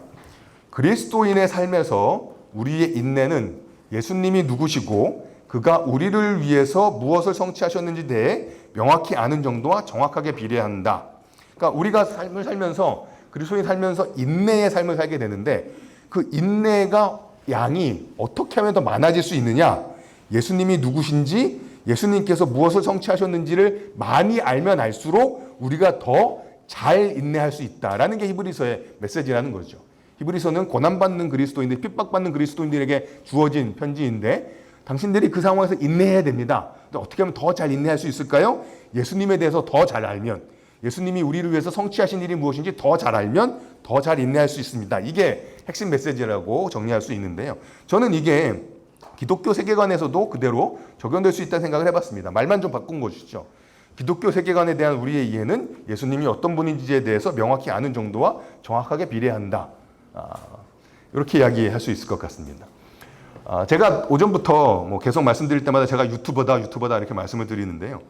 그리스도인의 삶에서 우리의 인내는 예수님이 누구시고 그가 우리를 위해서 무엇을 성취하셨는지 대해 명확히 아는 정도와 정확하게 비례한다. 그러니까 우리가 삶을 살면서, 그리스도인이 살면서 인내의 삶을 살게 되는데, 그 인내가 양이 어떻게 하면 더 많아질 수 있느냐? 예수님이 누구신지, 예수님께서 무엇을 성취하셨는지를 많이 알면 알수록 우리가 더 잘 인내할 수 있다라는 게 히브리서의 메시지라는 거죠. 히브리서는 고난받는 그리스도인들, 핍박받는 그리스도인들에게 주어진 편지인데 당신들이 그 상황에서 인내해야 됩니다. 어떻게 하면 더 잘 인내할 수 있을까요? 예수님에 대해서 더 잘 알면, 예수님이 우리를 위해서 성취하신 일이 무엇인지 더 잘 알면 더 잘 인내할 수 있습니다. 이게 핵심 메시지라고 정리할 수 있는데요. 저는 이게 기독교 세계관에서도 그대로 적용될 수 있다는 생각을 해봤습니다. 말만 좀 바꾼 것이죠. 기독교 세계관에 대한 우리의 이해는 예수님이 어떤 분인지에 대해서 명확히 아는 정도와 정확하게 비례한다. 이렇게 이야기할 수 있을 것 같습니다. 제가 오전부터 계속 말씀드릴 때마다 제가 유튜버다 이렇게 말씀을 드리는데요.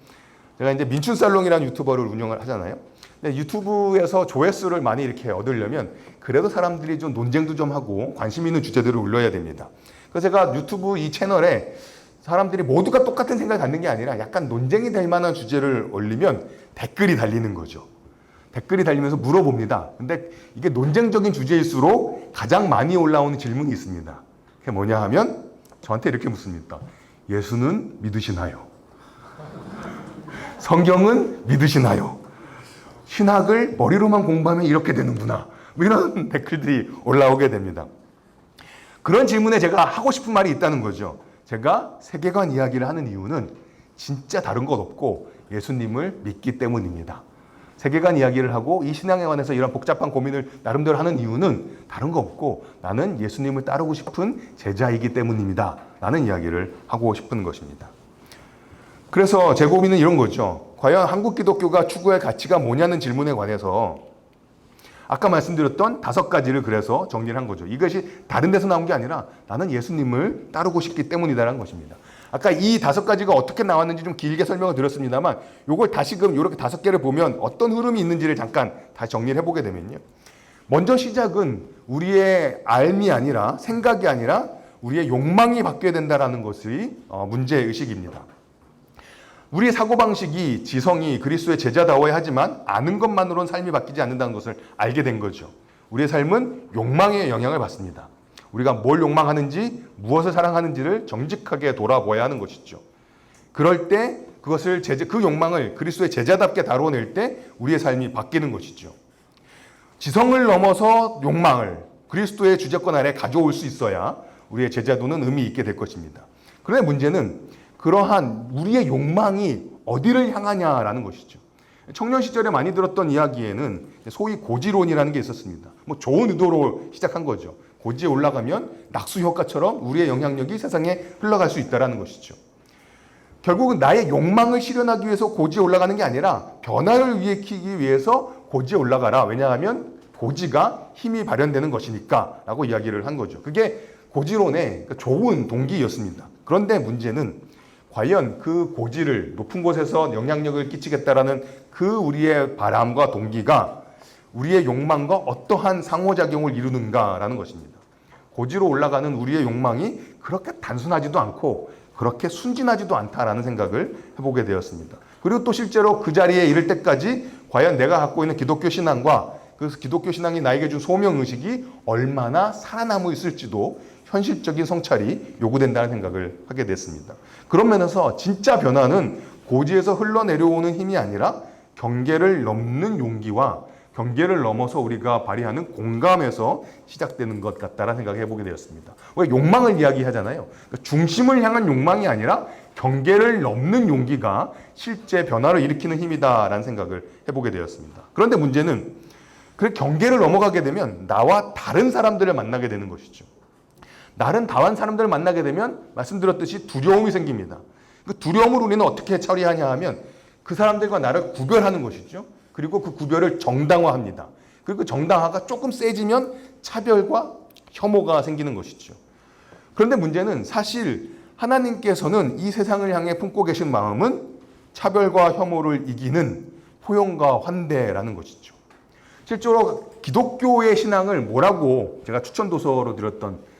제가 이제 민춘살롱이라는 유튜버를 운영을 하잖아요. 근데 유튜브에서 조회수를 많이 이렇게 얻으려면 그래도 사람들이 좀 논쟁도 좀 하고 관심 있는 주제들을 올려야 됩니다. 그래서 제가 유튜브 이 채널에 사람들이 모두가 똑같은 생각을 갖는 게 아니라 약간 논쟁이 될 만한 주제를 올리면 댓글이 달리는 거죠. 댓글이 달리면서 물어봅니다. 근데 이게 논쟁적인 주제일수록 가장 많이 올라오는 질문이 있습니다. 그게 뭐냐 하면 저한테 이렇게 묻습니다. 예수는 믿으시나요? 성경은 믿으시나요? 신학을 머리로만 공부하면 이렇게 되는구나. 이런 댓글들이 올라오게 됩니다. 그런 질문에 제가 하고 싶은 말이 있다는 거죠. 제가 세계관 이야기를 하는 이유는 진짜 다른 것 없고 예수님을 믿기 때문입니다. 세계관 이야기를 하고 이 신앙에 관해서 이런 복잡한 고민을 나름대로 하는 이유는 다른 거 없고 나는 예수님을 따르고 싶은 제자이기 때문입니다. 라는 이야기를 하고 싶은 것입니다. 그래서 제 고민은 이런 거죠. 과연 한국 기독교가 추구할 가치가 뭐냐는 질문에 관해서 아까 말씀드렸던 5가지를 그래서 정리를 한 거죠. 이것이 다른 데서 나온 게 아니라 나는 예수님을 따르고 싶기 때문이다라는 것입니다. 아까 이 5가지가 어떻게 나왔는지 좀 길게 설명을 드렸습니다만 이걸 다시금 이렇게 5개를 보면 어떤 흐름이 있는지를 잠깐 다시 정리를 해보게 되면요. 먼저 시작은 우리의 알미 아니라 생각이 아니라 우리의 욕망이 바뀌어야 된다는 것이 문제의식입니다. 우리의 사고방식이 지성이 그리스도의 제자다워야 하지만 아는 것만으로는 삶이 바뀌지 않는다는 것을 알게 된 거죠. 우리의 삶은 욕망의 영향을 받습니다. 우리가 뭘 욕망하는지 무엇을 사랑하는지를 정직하게 돌아보아야 하는 것이죠. 그럴 때 그것을 그 욕망을 그리스도의 제자답게 다뤄낼 때 우리의 삶이 바뀌는 것이죠. 지성을 넘어서 욕망을 그리스도의 주재권 아래 가져올 수 있어야 우리의 제자도는 의미 있게 될 것입니다. 그런데 문제는 그러한 우리의 욕망이 어디를 향하냐라는 것이죠. 청년 시절에 많이 들었던 이야기에는 소위 고지론이라는 게 있었습니다. 좋은 의도로 시작한 거죠. 고지에 올라가면 낙수 효과처럼 우리의 영향력이 세상에 흘러갈 수 있다는 것이죠. 결국은 나의 욕망을 실현하기 위해서 고지에 올라가는 게 아니라 변화를 일으키기 위해서 고지에 올라가라. 왜냐하면 고지가 힘이 발현되는 것이니까 라고 이야기를 한 거죠. 그게 고지론의 좋은 동기였습니다. 그런데 문제는 과연 그 고지를 높은 곳에서 영향력을 끼치겠다라는 그 우리의 바람과 동기가 우리의 욕망과 어떠한 상호작용을 이루는가라는 것입니다. 고지로 올라가는 우리의 욕망이 그렇게 단순하지도 않고 그렇게 순진하지도 않다라는 생각을 해보게 되었습니다. 그리고 또 실제로 그 자리에 이를 때까지 과연 내가 갖고 있는 기독교 신앙과 그 기독교 신앙이 나에게 준 소명의식이 얼마나 살아남아 있을지도 현실적인 성찰이 요구된다는 생각을 하게 됐습니다. 그런 면에서 진짜 변화는 고지에서 흘러내려오는 힘이 아니라 경계를 넘는 용기와 경계를 넘어서 우리가 발휘하는 공감에서 시작되는 것 같다라는 생각을 해보게 되었습니다. 왜 욕망을 이야기하잖아요. 그러니까 중심을 향한 욕망이 아니라 경계를 넘는 용기가 실제 변화를 일으키는 힘이다라는 생각을 해보게 되었습니다. 그런데 문제는 그 경계를 넘어가게 되면 나와 다른 사람들을 만나게 되는 것이죠. 다른 사람들을 만나게 되면 말씀드렸듯이 두려움이 생깁니다. 그 두려움을 우리는 어떻게 처리하냐 하면 그 사람들과 나를 구별하는 것이죠. 그리고 그 구별을 정당화합니다. 그리고 그 정당화가 조금 세지면 차별과 혐오가 생기는 것이죠. 그런데 문제는 사실 하나님께서는 이 세상을 향해 품고 계신 마음은 차별과 혐오를 이기는 포용과 환대라는 것이죠. 실제로 기독교의 신앙을 뭐라고 제가 추천 도서로 드렸던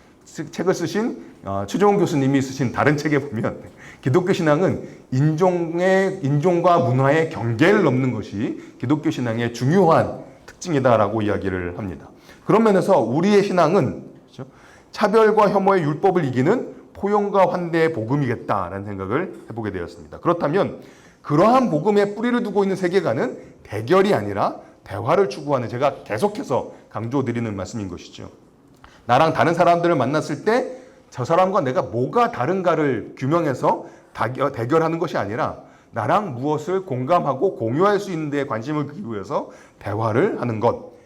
책을 쓰신 최종훈 교수님이 쓰신 다른 책에 보면 기독교 신앙은 인종과 문화의 경계를 넘는 것이 기독교 신앙의 중요한 특징이다라고 이야기를 합니다. 그런 면에서 우리의 신앙은 그렇죠? 차별과 혐오의 율법을 이기는 포용과 환대의 복음이겠다라는 생각을 해보게 되었습니다. 그렇다면 그러한 복음에 뿌리를 두고 있는 세계관은 대결이 아니라 대화를 추구하는, 제가 계속해서 강조드리는 말씀인 것이죠. 나랑 다른 사람들을 만났을 때 저 사람과 내가 뭐가 다른가를 규명해서 대결하는 것이 아니라 나랑 무엇을 공감하고 공유할 수 있는 데 관심을 기울여서 대화를 하는 것.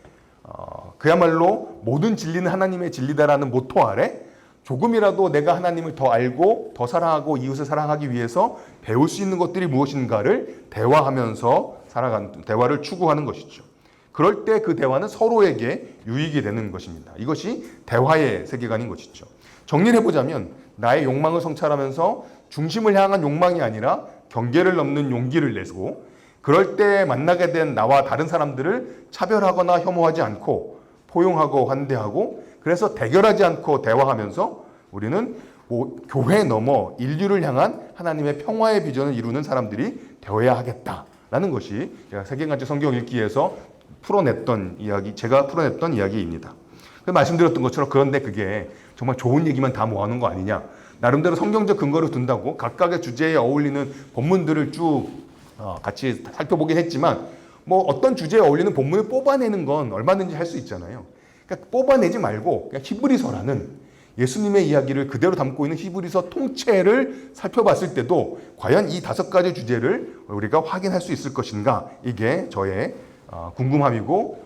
그야말로 모든 진리는 하나님의 진리다라는 모토 아래 조금이라도 내가 하나님을 더 알고 더 사랑하고 이웃을 사랑하기 위해서 배울 수 있는 것들이 무엇인가를 대화하면서 대화를 추구하는 것이죠. 그럴 때 그 대화는 서로에게 유익이 되는 것입니다. 이것이 대화의 세계관인 것이죠. 정리를 해보자면 나의 욕망을 성찰하면서 중심을 향한 욕망이 아니라 경계를 넘는 용기를 내고, 그럴 때 만나게 된 나와 다른 사람들을 차별하거나 혐오하지 않고 포용하고 환대하고, 그래서 대결하지 않고 대화하면서 우리는 교회 넘어 인류를 향한 하나님의 평화의 비전을 이루는 사람들이 되어야 하겠다라는 것이 제가 세계관적 성경 읽기에서 제가 풀어냈던 이야기입니다. 말씀드렸던 것처럼, 그런데 그게 정말 좋은 얘기만 다 모아놓은 거 아니냐. 나름대로 성경적 근거를 둔다고 각각의 주제에 어울리는 본문들을 쭉 같이 살펴보긴 했지만, 뭐 어떤 주제에 어울리는 본문을 뽑아내는 건 얼마든지 할 수 있잖아요. 그러니까 뽑아내지 말고 그냥 히브리서라는 예수님의 이야기를 그대로 담고 있는 히브리서 통째를 살펴봤을 때도 과연 이 5가지 주제를 우리가 확인할 수 있을 것인가, 이게 저의 궁금함이고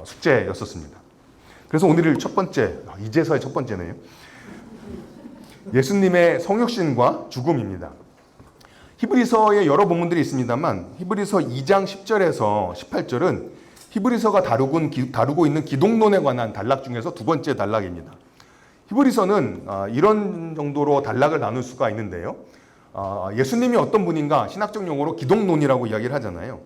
숙제였었습니다. 그래서 오늘 첫 번째, 이제서야 첫 번째네요. 예수님의 성육신과 죽음입니다. 히브리서에 여러 본문들이 있습니다만 히브리서 2장 10절에서 18절은 히브리서가 다루고 있는 기독론에 관한 단락 중에서 두 번째 단락입니다. 히브리서는 이런 정도로 단락을 나눌 수가 있는데요. 예수님이 어떤 분인가 신학적 용어로 기독론이라고 이야기를 하잖아요.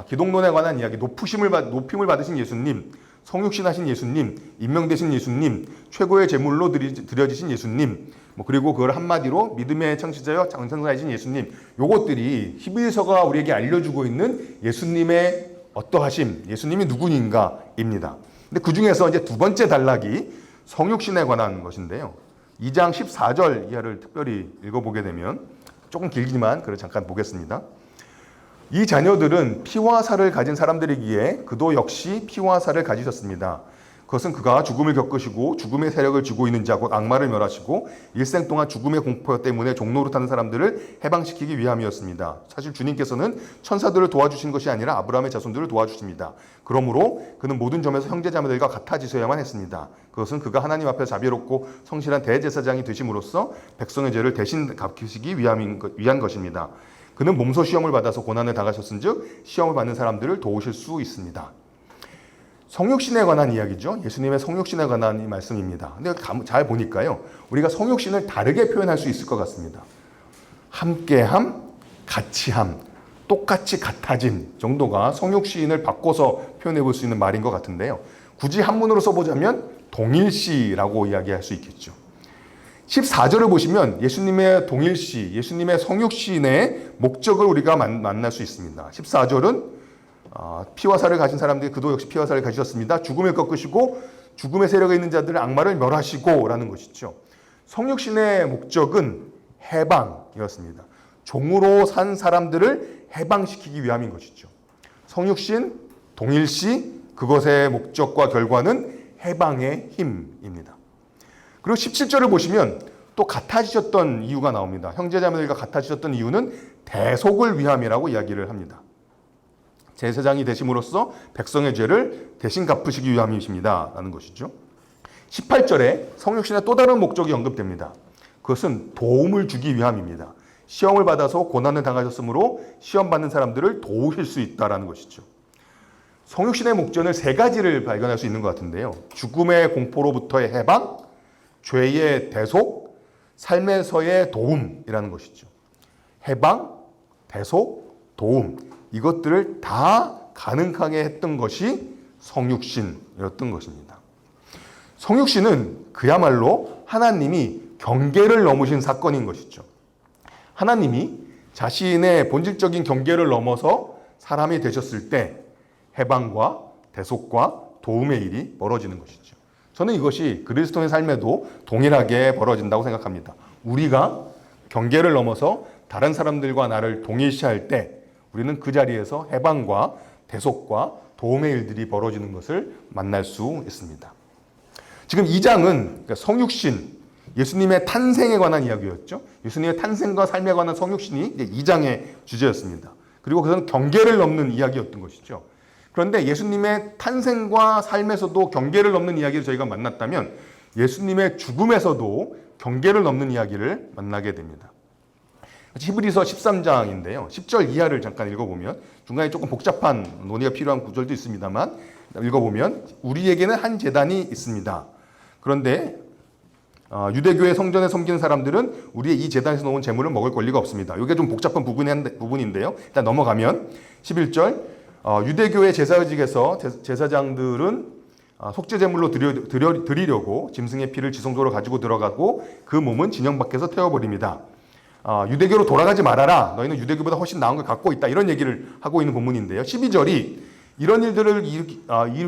기독론에 관한 이야기, 높임을 받으신 예수님, 성육신하신 예수님, 임명되신 예수님, 최고의 제물로 드려지신 예수님, 그리고 그걸 한마디로 믿음의 창시자여 장성자이신 예수님, 요것들이 히브리서가 우리에게 알려주고 있는 예수님의 어떠하심, 예수님이 누구인가입니다. 근데 그 중에서 이제 두 번째 단락이 성육신에 관한 것인데요. 2장 14절 이하를 특별히 읽어보게 되면, 조금 길지만 그걸 잠깐 보겠습니다. 이 자녀들은 피와 살을 가진 사람들이기에 그도 역시 피와 살을 가지셨습니다. 그것은 그가 죽음을 겪으시고 죽음의 세력을 쥐고 있는 자 곧 악마를 멸하시고 일생 동안 죽음의 공포 때문에 종노릇하는 사람들을 해방시키기 위함이었습니다. 사실 주님께서는 천사들을 도와주신 것이 아니라 아브라함의 자손들을 도와주십니다. 그러므로 그는 모든 점에서 형제자매들과 같아지셔야만 했습니다. 그것은 그가 하나님 앞에 자비롭고 성실한 대제사장이 되심으로써 백성의 죄를 대신 갚으시기 위한 것입니다. 그는 몸소 시험을 받아서 고난을 당하셨은즉 시험을 받는 사람들을 도우실 수 있습니다. 성육신에 관한 이야기죠. 예수님의 성육신에 관한 이 말씀입니다. 근데 잘 보니까요, 우리가 성육신을 다르게 표현할 수 있을 것 같습니다. 함께함, 같이함, 똑같이 같아짐 정도가 성육신을 바꿔서 표현해 볼 수 있는 말인 것 같은데요. 굳이 한문으로 써보자면 동일시라고 이야기할 수 있겠죠. 14절을 보시면 예수님의 동일시, 예수님의 성육신의 목적을 우리가 만날 수 있습니다. 14절은 피와 살을 가진 사람들이 그도 역시 피와 살을 가지셨습니다. 죽음을 꺾으시고 죽음의 세력에 있는 자들을 악마를 멸하시고 라는 것이죠. 성육신의 목적은 해방이었습니다. 종으로 산 사람들을 해방시키기 위함인 것이죠. 성육신, 동일시, 그것의 목적과 결과는 해방의 힘입니다. 그리고 17절을 보시면 또 같아지셨던 이유가 나옵니다. 형제자매들과 같아지셨던 이유는 대속을 위함이라고 이야기를 합니다. 제사장이 되심으로써 백성의 죄를 대신 갚으시기 위함이십니다. 라는 것이죠. 18절에 성육신의 또 다른 목적이 언급됩니다. 그것은 도움을 주기 위함입니다. 시험을 받아서 고난을 당하셨으므로 시험 받는 사람들을 도우실 수 있다는 것이죠. 성육신의 목적을 세 가지를 발견할 수 있는 것 같은데요. 죽음의 공포로부터의 해방, 죄의 대속, 삶에서의 도움이라는 것이죠. 해방, 대속, 도움, 이것들을 다 가능하게 했던 것이 성육신이었던 것입니다. 성육신은 그야말로 하나님이 경계를 넘으신 사건인 것이죠. 하나님이 자신의 본질적인 경계를 넘어서 사람이 되셨을 때 해방과 대속과 도움의 일이 벌어지는 것이죠. 저는 이것이 그리스도의 삶에도 동일하게 벌어진다고 생각합니다. 우리가 경계를 넘어서 다른 사람들과 나를 동일시할 때 우리는 그 자리에서 해방과 대속과 도움의 일들이 벌어지는 것을 만날 수 있습니다. 지금 2장은 성육신, 예수님의 탄생에 관한 이야기였죠. 예수님의 탄생과 삶에 관한 성육신이 2장의 주제였습니다. 그리고 그것은 경계를 넘는 이야기였던 것이죠. 그런데 예수님의 탄생과 삶에서도 경계를 넘는 이야기를 저희가 만났다면 예수님의 죽음에서도 경계를 넘는 이야기를 만나게 됩니다. 히브리서 13장인데요. 10절 이하를 잠깐 읽어보면 중간에 조금 복잡한 논의가 필요한 구절도 있습니다만 읽어보면 우리에게는 한 제단이 있습니다. 그런데 유대교의 성전에 섬기는 사람들은 우리의 이 제단에서 놓은 제물을 먹을 권리가 없습니다. 이게 좀 복잡한 부분인데요. 일단 넘어가면 11절 유대교의 제사직에서 제사장들은 속죄 제물로 드리려고 짐승의 피를 지성소로 가지고 들어가고 그 몸은 진영 밖에서 태워버립니다. 유대교로 돌아가지 말아라. 너희는 유대교보다 훨씬 나은 걸 갖고 있다. 이런 얘기를 하고 있는 본문인데요. 12절이 이런 일들을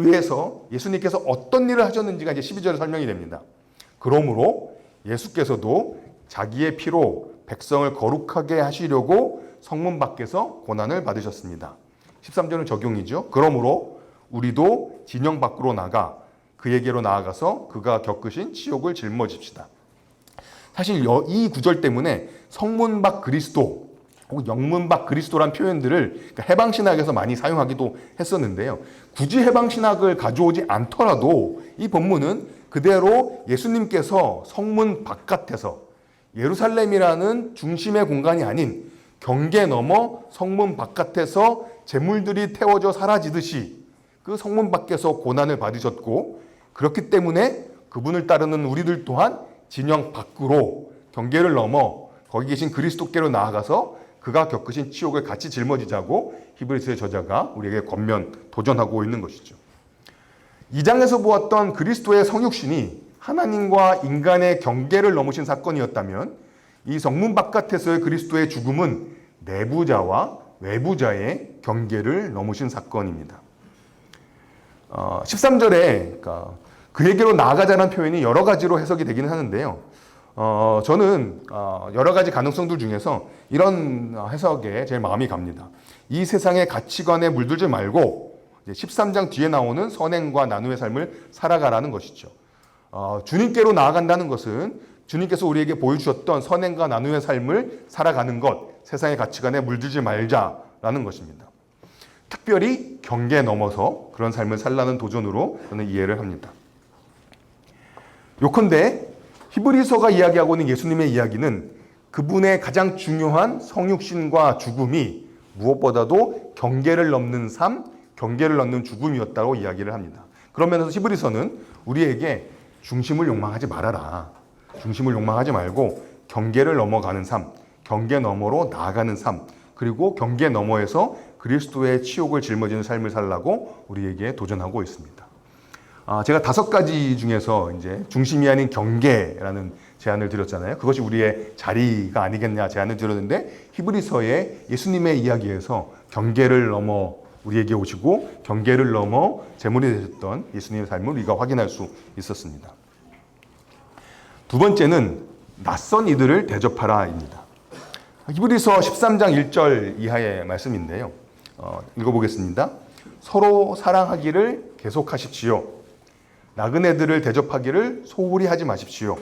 위해서 예수님께서 어떤 일을 하셨는지가 이제 12절에 설명이 됩니다. 그러므로 예수께서도 자기의 피로 백성을 거룩하게 하시려고 성문 밖에서 고난을 받으셨습니다. 13절은 적용이죠. 그러므로 우리도 진영 밖으로 나가 그에게로 나아가서 그가 겪으신 치욕을 짊어집시다. 사실 이 구절 때문에 성문 밖 그리스도 혹은 영문 밖 그리스도란 표현들을 해방신학에서 많이 사용하기도 했었는데요. 굳이 해방신학을 가져오지 않더라도 이 본문은 그대로 예수님께서 성문 바깥에서 예루살렘이라는 중심의 공간이 아닌 경계 넘어 성문 바깥에서 제물들이 태워져 사라지듯이 그 성문 밖에서 고난을 받으셨고 그렇기 때문에 그분을 따르는 우리들 또한 진영 밖으로 경계를 넘어 거기 계신 그리스도께로 나아가서 그가 겪으신 치욕을 같이 짊어지자고 히브리서의 저자가 우리에게 권면 도전하고 있는 것이죠. 2장에서 보았던 그리스도의 성육신이 하나님과 인간의 경계를 넘으신 사건이었다면 이 성문 바깥에서의 그리스도의 죽음은 내부자와 외부자의 경계를 넘으신 사건입니다. 13절에 그에게로 나아가자는 표현이 여러 가지로 해석이 되기는 하는데요. 저는 여러 가지 가능성들 중에서 이런 해석에 제일 마음이 갑니다. 이 세상의 가치관에 물들지 말고 13장 뒤에 나오는 선행과 나눔의 삶을 살아가라는 것이죠. 주님께로 나아간다는 것은 주님께서 우리에게 보여주셨던 선행과 나눔의 삶을 살아가는 것, 세상의 가치관에 물들지 말자라는 것입니다. 특별히 경계 넘어서 그런 삶을 살라는 도전으로 저는 이해를 합니다. 요컨대 히브리서가 이야기하고 있는 예수님의 이야기는 그분의 가장 중요한 성육신과 죽음이 무엇보다도 경계를 넘는 삶, 경계를 넘는 죽음이었다고 이야기를 합니다. 그런 면에서 히브리서는 우리에게 중심을 욕망하지 말아라. 중심을 욕망하지 말고 경계를 넘어가는 삶, 경계 너머로 나아가는 삶, 그리고 경계 너머에서 그리스도의 치욕을 짊어지는 삶을 살라고 우리에게 도전하고 있습니다. 제가 5가지 중에서 이제 중심이 아닌 경계라는 제안을 드렸잖아요. 그것이 우리의 자리가 아니겠냐 제안을 드렸는데 히브리서의 예수님의 이야기에서 경계를 넘어 우리에게 오시고 경계를 넘어 제물이 되셨던 예수님의 삶을 우리가 확인할 수 있었습니다. 두 번째는 낯선 이들을 대접하라입니다. 히브리서 13장 1절 이하의 말씀인데요. 읽어보겠습니다. 서로 사랑하기를 계속하십시오. 나그네들을 대접하기를 소홀히 하지 마십시오.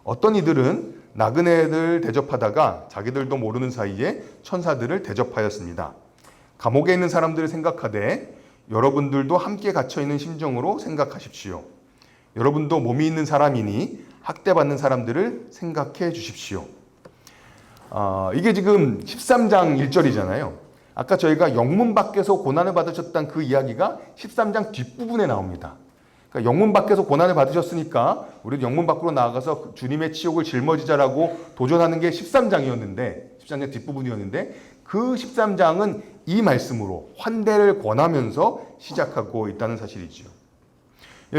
어떤 이들은 나그네들 대접하다가 자기들도 모르는 사이에 천사들을 대접하였습니다. 감옥에 있는 사람들을 생각하되 여러분들도 함께 갇혀있는 심정으로 생각하십시오. 여러분도 몸이 있는 사람이니 학대받는 사람들을 생각해 주십시오. 이게 지금 13장 1절이잖아요. 아까 저희가 영문 밖에서 고난을 받으셨던 그 이야기가 13장 뒷부분에 나옵니다. 그러니까 영문 밖에서 고난을 받으셨으니까 우리도 영문 밖으로 나아가서 주님의 치욕을 짊어지자라고 도전하는 게 13장이었는데 13장 뒷부분이었는데 그 13장은 이 말씀으로 환대를 권하면서 시작하고 있다는 사실이죠.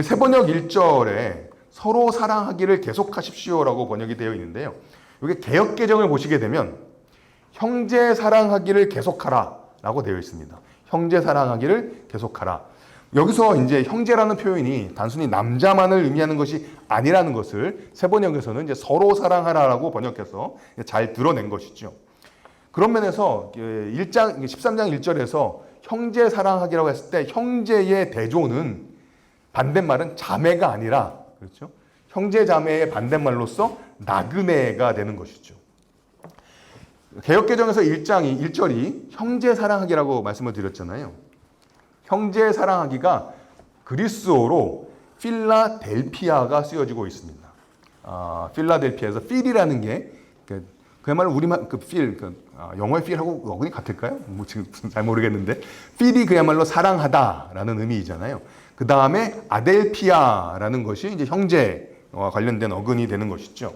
세번역 1절에 서로 사랑하기를 계속하십시오라고 번역이 되어 있는데요. 이게 개역개정을 보시게 되면 형제 사랑하기를 계속하라 라고 되어 있습니다. 형제 사랑하기를 계속하라. 여기서 이제 형제라는 표현이 단순히 남자만을 의미하는 것이 아니라는 것을 세 번역에서는 이제 서로 사랑하라라고 번역해서 잘 드러낸 것이죠. 그런 면에서 13장 1절에서 형제 사랑하기라고 했을 때 형제의 대조는 반대말은 자매가 아니라, 그렇죠? 형제 자매의 반대말로서 나그네가 되는 것이죠. 개역개정에서 1장 1절이 형제 사랑하기라고 말씀을 드렸잖아요. 형제 사랑하기가 그리스어로 필라델피아가 쓰여지고 있습니다. 필라델피아에서 필이라는 게 그야말로 우리말 영어의 필하고 어근이 같을까요? 뭐 지금 잘 모르겠는데 필이 그야말로 사랑하다라는 의미이잖아요. 그 다음에 아델피아라는 것이 이제 형제와 관련된 어근이 되는 것이죠.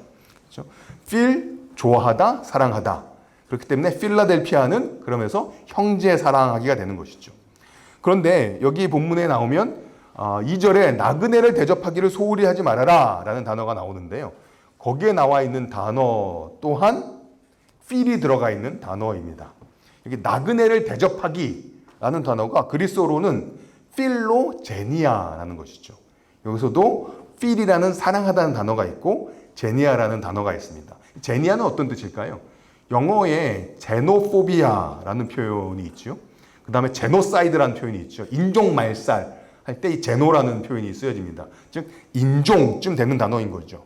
그렇죠? 필 좋아하다, 사랑하다. 그렇기 때문에 필라델피아는 그러면서 형제 사랑하기가 되는 것이죠. 그런데 여기 본문에 나오면 2절에 나그네를 대접하기를 소홀히 하지 말아라 라는 단어가 나오는데요. 거기에 나와 있는 단어 또한 필이 들어가 있는 단어입니다. 여기 나그네를 대접하기라는 단어가 그리스어로는 필로제니아라는 것이죠. 여기서도 필이라는 사랑하다는 단어가 있고 제니아라는 단어가 있습니다. 제니아는 어떤 뜻일까요? 영어에 제노포비아라는 표현이 있죠. 그 다음에 제노사이드라는 표현이 있죠. 인종 말살 할 때 이 제노라는 표현이 쓰여집니다. 즉 인종쯤 되는 단어인 거죠.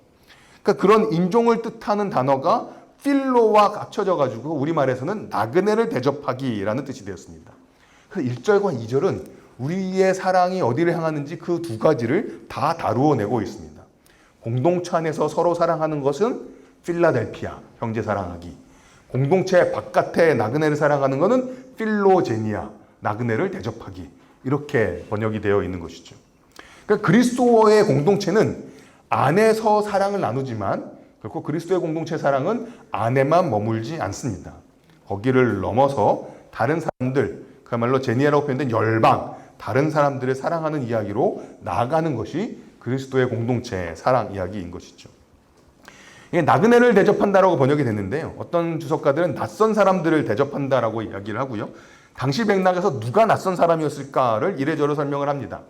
그러니까 그런 인종을 뜻하는 단어가 필로와 합쳐져 가지고 우리말에서는 나그네를 대접하기라는 뜻이 되었습니다. 그래서 1절과 2절은 우리의 사랑이 어디를 향하는지 그 두 가지를 다 다루어내고 있습니다. 공동체 안에서 서로 사랑하는 것은 필라델피아, 형제 사랑하기. 공동체 바깥에 나그네를 사랑하는 것은 필로제니아, 나그네를 대접하기. 이렇게 번역이 되어 있는 것이죠. 그러니까 그리스도의 공동체는 안에서 사랑을 나누지만 결코 그리스도의 공동체 사랑은 안에만 머물지 않습니다. 거기를 넘어서 다른 사람들, 그야말로 제니아라고 표현된 열방, 다른 사람들을 사랑하는 이야기로 나아가는 것이 그리스도의 공동체 사랑 이야기인 것이죠. 이게 나그네를 대접한다라고 번역이 됐는데요. 어떤 주석가들은 낯선 사람들을 대접한다라고 이야기를 하고요. 당시 맥락에서 누가 낯선 사람이었을까를 이래저래 설명을 합니다.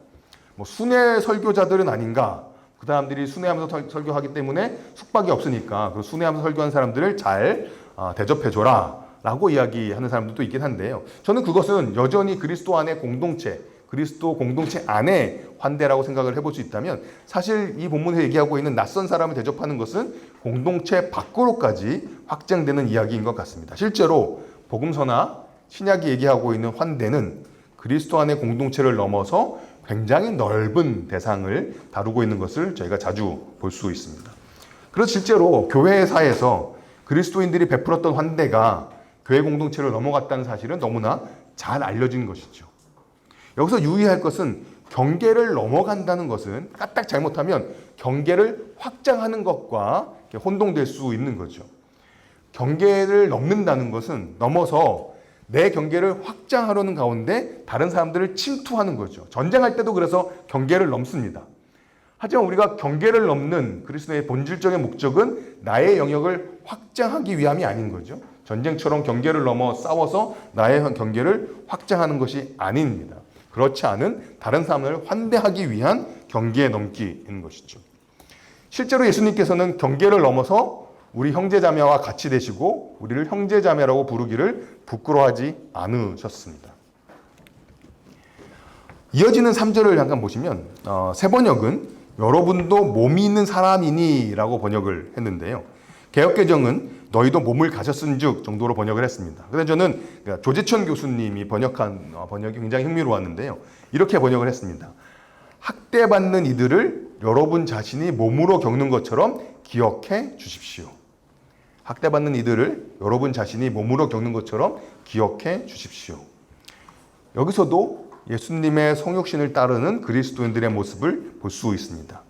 뭐 순회 설교자들은 아닌가? 그 사람들이 순회하면서 설교하기 때문에 숙박이 없으니까 그 순회하면서 설교한 사람들을 잘 대접해줘라 라고 이야기하는 사람들도 있긴 한데요. 저는 그것은 여전히 그리스도 안의 공동체, 그리스도 공동체 안에 환대라고 생각을 해볼 수 있다면 사실 이 본문에서 얘기하고 있는 낯선 사람을 대접하는 것은 공동체 밖으로까지 확장되는 이야기인 것 같습니다. 실제로 복음서나 신약이 얘기하고 있는 환대는 그리스도 안의 공동체를 넘어서 굉장히 넓은 대상을 다루고 있는 것을 저희가 자주 볼 수 있습니다. 그래서 실제로 교회사에서 그리스도인들이 베풀었던 환대가 교회 공동체를 넘어갔다는 사실은 너무나 잘 알려진 것이죠. 여기서 유의할 것은 경계를 넘어간다는 것은 까딱 잘못하면 경계를 확장하는 것과 혼동될 수 있는 거죠. 경계를 넘는다는 것은 넘어서 내 경계를 확장하려는 가운데 다른 사람들을 침투하는 거죠. 전쟁할 때도 그래서 경계를 넘습니다. 하지만 우리가 경계를 넘는 그리스도의 본질적인 목적은 나의 영역을 확장하기 위함이 아닌 거죠. 전쟁처럼 경계를 넘어 싸워서 나의 경계를 확장하는 것이 아닙니다. 그렇지 않은 다른 사람을 환대하기 위한 경계 넘기인 것이죠. 실제로 예수님께서는 경계를 넘어서 우리 형제자매와 같이 되시고 우리를 형제자매라고 부르기를 부끄러워하지 않으셨습니다. 이어지는 3절을 잠깐 보시면 새 번역은 여러분도 몸이 있는 사람이니 라고 번역을 했는데요. 개역개정은 너희도 몸을 가졌은즉 정도로 번역을 했습니다. 그런데 저는 조재천 교수님이 번역한 번역이 굉장히 흥미로웠는데요. 이렇게 번역을 했습니다. 학대받는 이들을 여러분 자신이 몸으로 겪는 것처럼 기억해 주십시오. 학대받는 이들을 여러분 자신이 몸으로 겪는 것처럼 기억해 주십시오. 여기서도 예수님의 성육신을 따르는 그리스도인들의 모습을 볼 수 있습니다.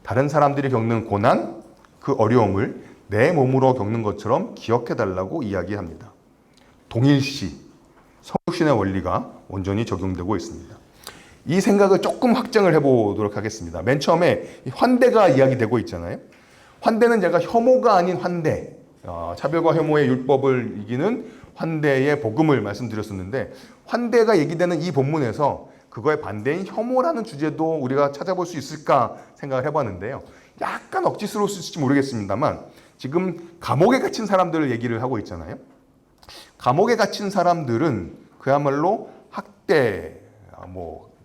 다른 사람들이 겪는 고난, 그 어려움을 내 몸으로 겪는 것처럼 기억해 달라고 이야기합니다. 동일시, 성육신의 원리가 온전히 적용되고 있습니다. 이 생각을 조금 확장을 해보도록 하겠습니다. 맨 처음에 환대가 이야기되고 있잖아요. 환대는 제가 혐오가 아닌 환대, 차별과 혐오의 율법을 이기는 환대의 복음을 말씀드렸었는데 환대가 얘기되는 이 본문에서 그거에 반대인 혐오라는 주제도 우리가 찾아볼 수 있을까 생각을 해봤는데요. 약간 억지스러울 수 있을지 모르겠습니다만 지금 감옥에 갇힌 사람들을 얘기를 하고 있잖아요. 감옥에 갇힌 사람들은 그야말로 학대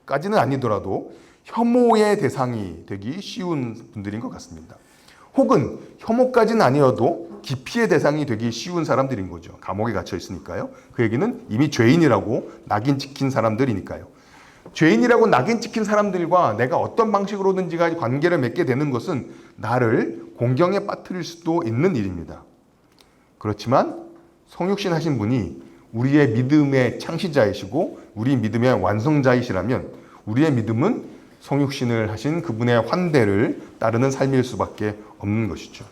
까지는 아니더라도 혐오의 대상이 되기 쉬운 분들인 것 같습니다. 혹은 혐오까지는 아니어도 기피의 대상이 되기 쉬운 사람들인 거죠. 감옥에 갇혀 있으니까요. 그 얘기는 이미 죄인이라고 낙인 찍힌 사람들이니까요. 죄인이라고 낙인 찍힌 사람들과 내가 어떤 방식으로든지가 관계를 맺게 되는 것은 나를 공경에 빠뜨릴 수도 있는 일입니다. 그렇지만 성육신 하신 분이 우리의 믿음의 창시자이시고 우리 믿음의 완성자이시라면 우리의 믿음은 성육신을 하신 그분의 환대를 따르는 삶일 수밖에 없는 것이죠.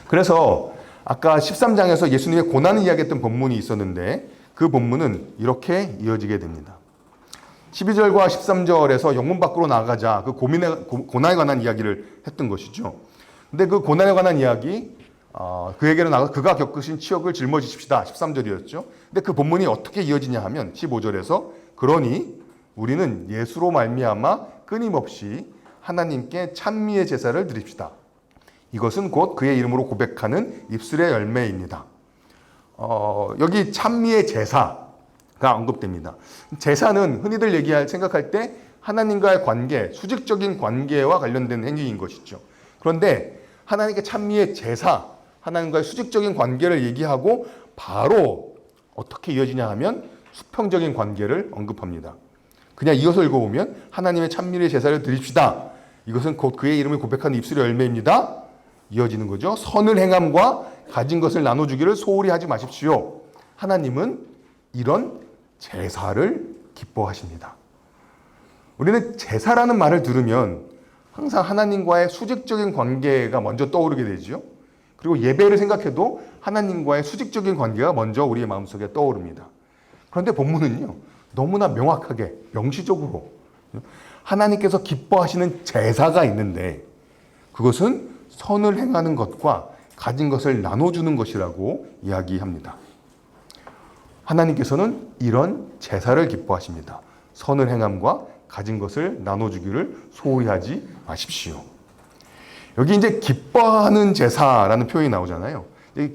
그래서 아까 13장에서 예수님의 고난을 이야기했던 본문이 있었는데 그 본문은 이렇게 이어지게 됩니다. 12절과 13절에서 영문 밖으로 나가자 그 고난에 관한 이야기를 했던 것이죠. 근데 그 고난에 관한 이야기 그에게로 나가 그가 겪으신 치욕을 짊어지십시다. 13절이었죠. 근데 그 본문이 어떻게 이어지냐 하면 15절에서 그러니 우리는 예수로 말미암아 끊임없이 하나님께 찬미의 제사를 드립시다. 이것은 곧 그의 이름으로 고백하는 입술의 열매입니다. 여기 찬미의 제사가 언급됩니다. 제사는 흔히들 생각할 때 하나님과의 관계, 수직적인 관계와 관련된 행위인 것이죠. 그런데 하나님께 찬미의 제사, 하나님과의 수직적인 관계를 얘기하고 바로 어떻게 이어지냐 하면 수평적인 관계를 언급합니다. 그냥 이어서 읽어보면 하나님의 찬미의 제사를 드립시다. 이것은 곧 그의 이름을 고백하는 입술의 열매입니다. 이어지는 거죠. 선을 행함과 가진 것을 나눠주기를 소홀히 하지 마십시오. 하나님은 이런 제사를 기뻐하십니다. 우리는 제사라는 말을 들으면 항상 하나님과의 수직적인 관계가 먼저 떠오르게 되죠. 그리고 예배를 생각해도 하나님과의 수직적인 관계가 먼저 우리의 마음속에 떠오릅니다. 그런데 본문은요, 너무나 명확하게, 명시적으로 하나님께서 기뻐하시는 제사가 있는데 그것은 선을 행하는 것과 가진 것을 나눠주는 것이라고 이야기합니다. 하나님께서는 이런 제사를 기뻐하십니다. 선을 행함과 가진 것을 나눠주기를 소홀히 하지 마십시오. 여기 이제 기뻐하는 제사라는 표현이 나오잖아요.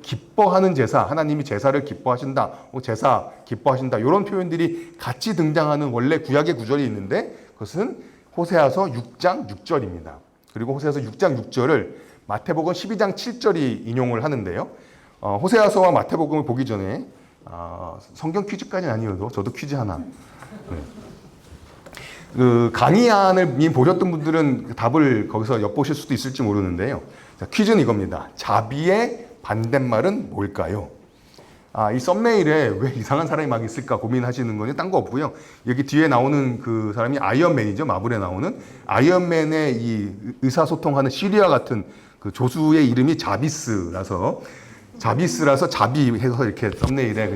기뻐하는 제사, 하나님이 제사를 기뻐하신다, 제사 기뻐하신다 이런 표현들이 같이 등장하는 원래 구약의 구절이 있는데 그것은 호세아서 6장 6절입니다. 그리고 호세아서 6장 6절을 마태복음 12장 7절이 인용을 하는데요. 호세아서와 마태복음을 보기 전에 성경 퀴즈까지는 아니어도 저도 퀴즈 하나. 그 강의안을 이미 보셨던 분들은 답을 거기서 엿보실 수도 있을지 모르는데요. 자, 퀴즈는 이겁니다. 자비의 반대말은 뭘까요? 이 썸네일에 왜 이상한 사람이 막 있을까 고민하시는 거는 딴 거 없고요. 여기 뒤에 나오는 그 사람이 아이언맨이죠. 마블에 나오는 아이언맨의 이 의사소통하는 시리아 같은 그 조수의 이름이 자비스라서 자비 해서 이렇게 썸네일에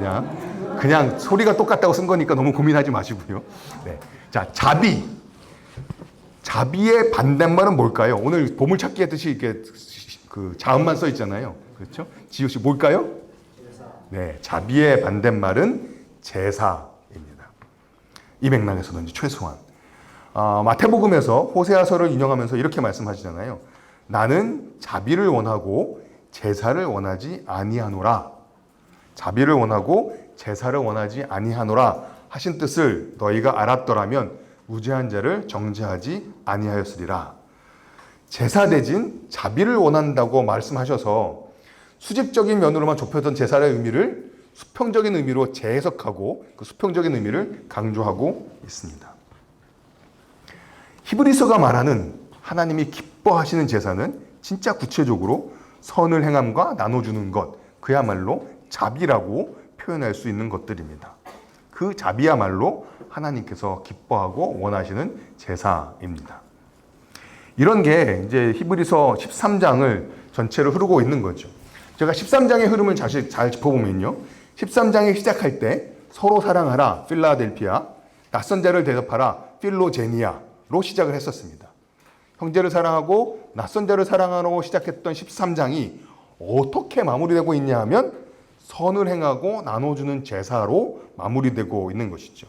그냥 소리가 똑같다고 쓴 거니까 너무 고민하지 마시고요. 네. 자, 자비의 반대말은 뭘까요? 오늘 보물찾기 했듯이 이렇게 그 자음만 써 있잖아요. 그렇죠? 지효 씨 뭘까요? 네, 자비의 반대말은 제사입니다. 이 맥락에서는 이제 최소한 마태복음에서 호세아서를 인용하면서 이렇게 말씀하시잖아요. 나는 자비를 원하고 제사를 원하지 아니하노라. 자비를 원하고 제사를 원하지 아니하노라 하신 뜻을 너희가 알았더라면 무죄한 자를 정죄하지 아니하였으리라. 제사 대신 자비를 원한다고 말씀하셔서 수직적인 면으로만 좁혔던 제사의 의미를 수평적인 의미로 재해석하고 그 수평적인 의미를 강조하고 있습니다. 히브리서가 말하는 하나님이 기뻐하시는 제사는 진짜 구체적으로 선을 행함과 나눠주는 것, 그야말로 자비라고 표현할 수 있는 것들입니다. 그 자비야말로 하나님께서 기뻐하고 원하시는 제사입니다. 이런 게 이제 히브리서 13장을 전체로 흐르고 있는 거죠. 제가 13장의 흐름을 잘 짚어보면요. 13장에 시작할 때 서로 사랑하라, 필라델피아, 낯선 자를 대접하라, 필로제니아로 시작을 했었습니다. 형제를 사랑하고 낯선 자를 사랑하러 시작했던 13장이 어떻게 마무리되고 있냐 하면 선을 행하고 나눠주는 제사로 마무리되고 있는 것이죠.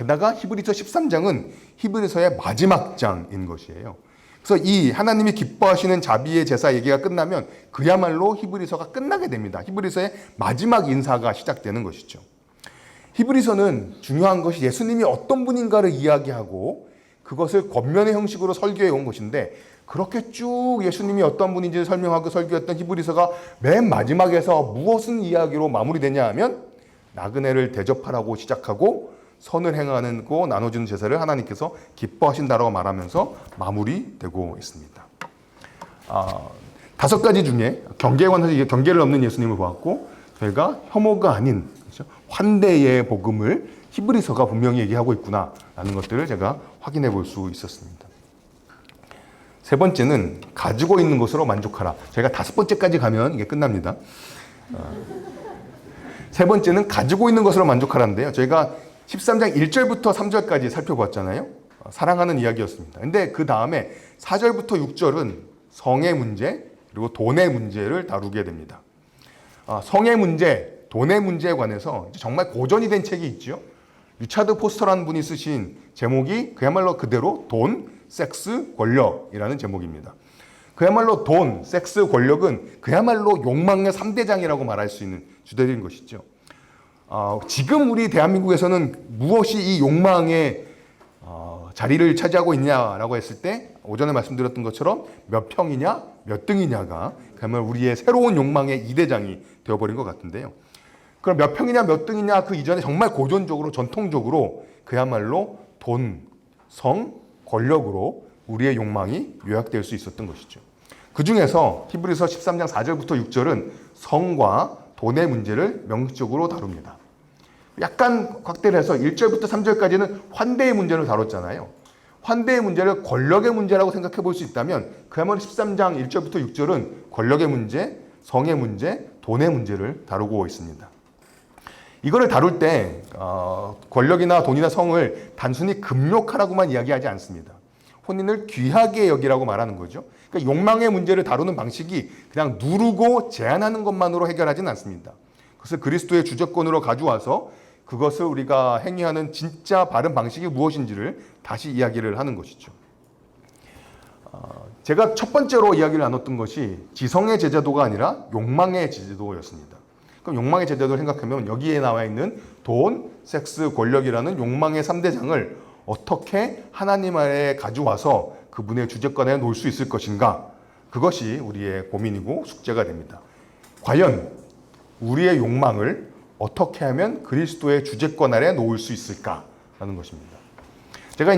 게다가 히브리서 13장은 히브리서의 마지막 장인 것이에요. 그래서 이 하나님이 기뻐하시는 자비의 제사 얘기가 끝나면 그야말로 히브리서가 끝나게 됩니다. 히브리서의 마지막 인사가 시작되는 것이죠. 히브리서는 중요한 것이 예수님이 어떤 분인가를 이야기하고 그것을 겉면의 형식으로 설교해 온 것인데, 그렇게 쭉 예수님이 어떤 분인지를 설명하고 설교했던 히브리서가 맨 마지막에서 무엇은 이야기로 마무리되냐 하면 나그네를 대접하라고 시작하고 선을 행하는 거 나눠주는 제사를 하나님께서 기뻐하신다라고 말하면서 마무리되고 있습니다. 5가지 중에 경계에 관해서 경계를 넘는 예수님을 보았고, 저희가 혐오가 아닌, 그렇죠? 환대의 복음을 히브리서가 분명히 얘기하고 있구나라는 것들을 제가 확인해 볼 수 있었습니다. 3번째는 가지고 있는 것으로 만족하라. 저희가 5번째까지 가면 이게 끝납니다. 3번째는 가지고 있는 것으로 만족하라인데요. 저희가 13장 1절부터 3절까지 살펴보았잖아요. 사랑하는 이야기였습니다. 근데 그 다음에 4절부터 6절은 성의 문제 그리고 돈의 문제를 다루게 됩니다. 성의 문제, 돈의 문제에 관해서 정말 고전이 된 책이 있죠. 리차드 포스터라는 분이 쓰신 제목이 그야말로 그대로 돈, 섹스, 권력이라는 제목입니다. 그야말로 돈, 섹스, 권력은 그야말로 욕망의 3대장이라고 말할 수 있는 주제인 것이죠. 지금 우리 대한민국에서는 무엇이 이 욕망의 자리를 차지하고 있냐라고 했을 때 오전에 말씀드렸던 것처럼 몇 평이냐, 몇 등이냐가 그야말로 우리의 새로운 욕망의 2대장이 되어버린 것 같은데요. 그럼 몇 평이냐, 몇 등이냐 그 이전에 정말 고전적으로, 전통적으로 그야말로 돈, 성, 권력으로 우리의 욕망이 요약될 수 있었던 것이죠. 그 중에서 히브리서 13장 4절부터 6절은 성과 돈의 문제를 명시적으로 다룹니다. 약간 확대를 해서 1절부터 3절까지는 환대의 문제를 다뤘잖아요. 환대의 문제를 권력의 문제라고 생각해 볼 수 있다면 그야말로 13장 1절부터 6절은 권력의 문제, 성의 문제, 돈의 문제를 다루고 있습니다. 이거를 다룰 때 권력이나 돈이나 성을 단순히 금욕하라고만 이야기하지 않습니다. 혼인을 귀하게 여기라고 말하는 거죠. 그러니까 욕망의 문제를 다루는 방식이 그냥 누르고 제한하는 것만으로 해결하지는 않습니다. 그것을 그리스도의 주재권으로 가져와서 그것을 우리가 행위하는 진짜 바른 방식이 무엇인지를 다시 이야기를 하는 것이죠. 제가 첫 번째로 이야기를 나눴던 것이 지성의 제자도가 아니라 욕망의 제자도였습니다. 그럼 욕망의 제자도를 생각하면 여기에 나와 있는 돈, 섹스, 권력이라는 욕망의 3대장을 어떻게 하나님 아래 가져와서 그분의 주재권에 놓을 수 있을 것인가? 그것이 우리의 고민이고 숙제가 됩니다. 과연 우리의 욕망을 어떻게 하면 그리스도의 주재권 아래 놓을 수 있을까라는 것입니다. 제가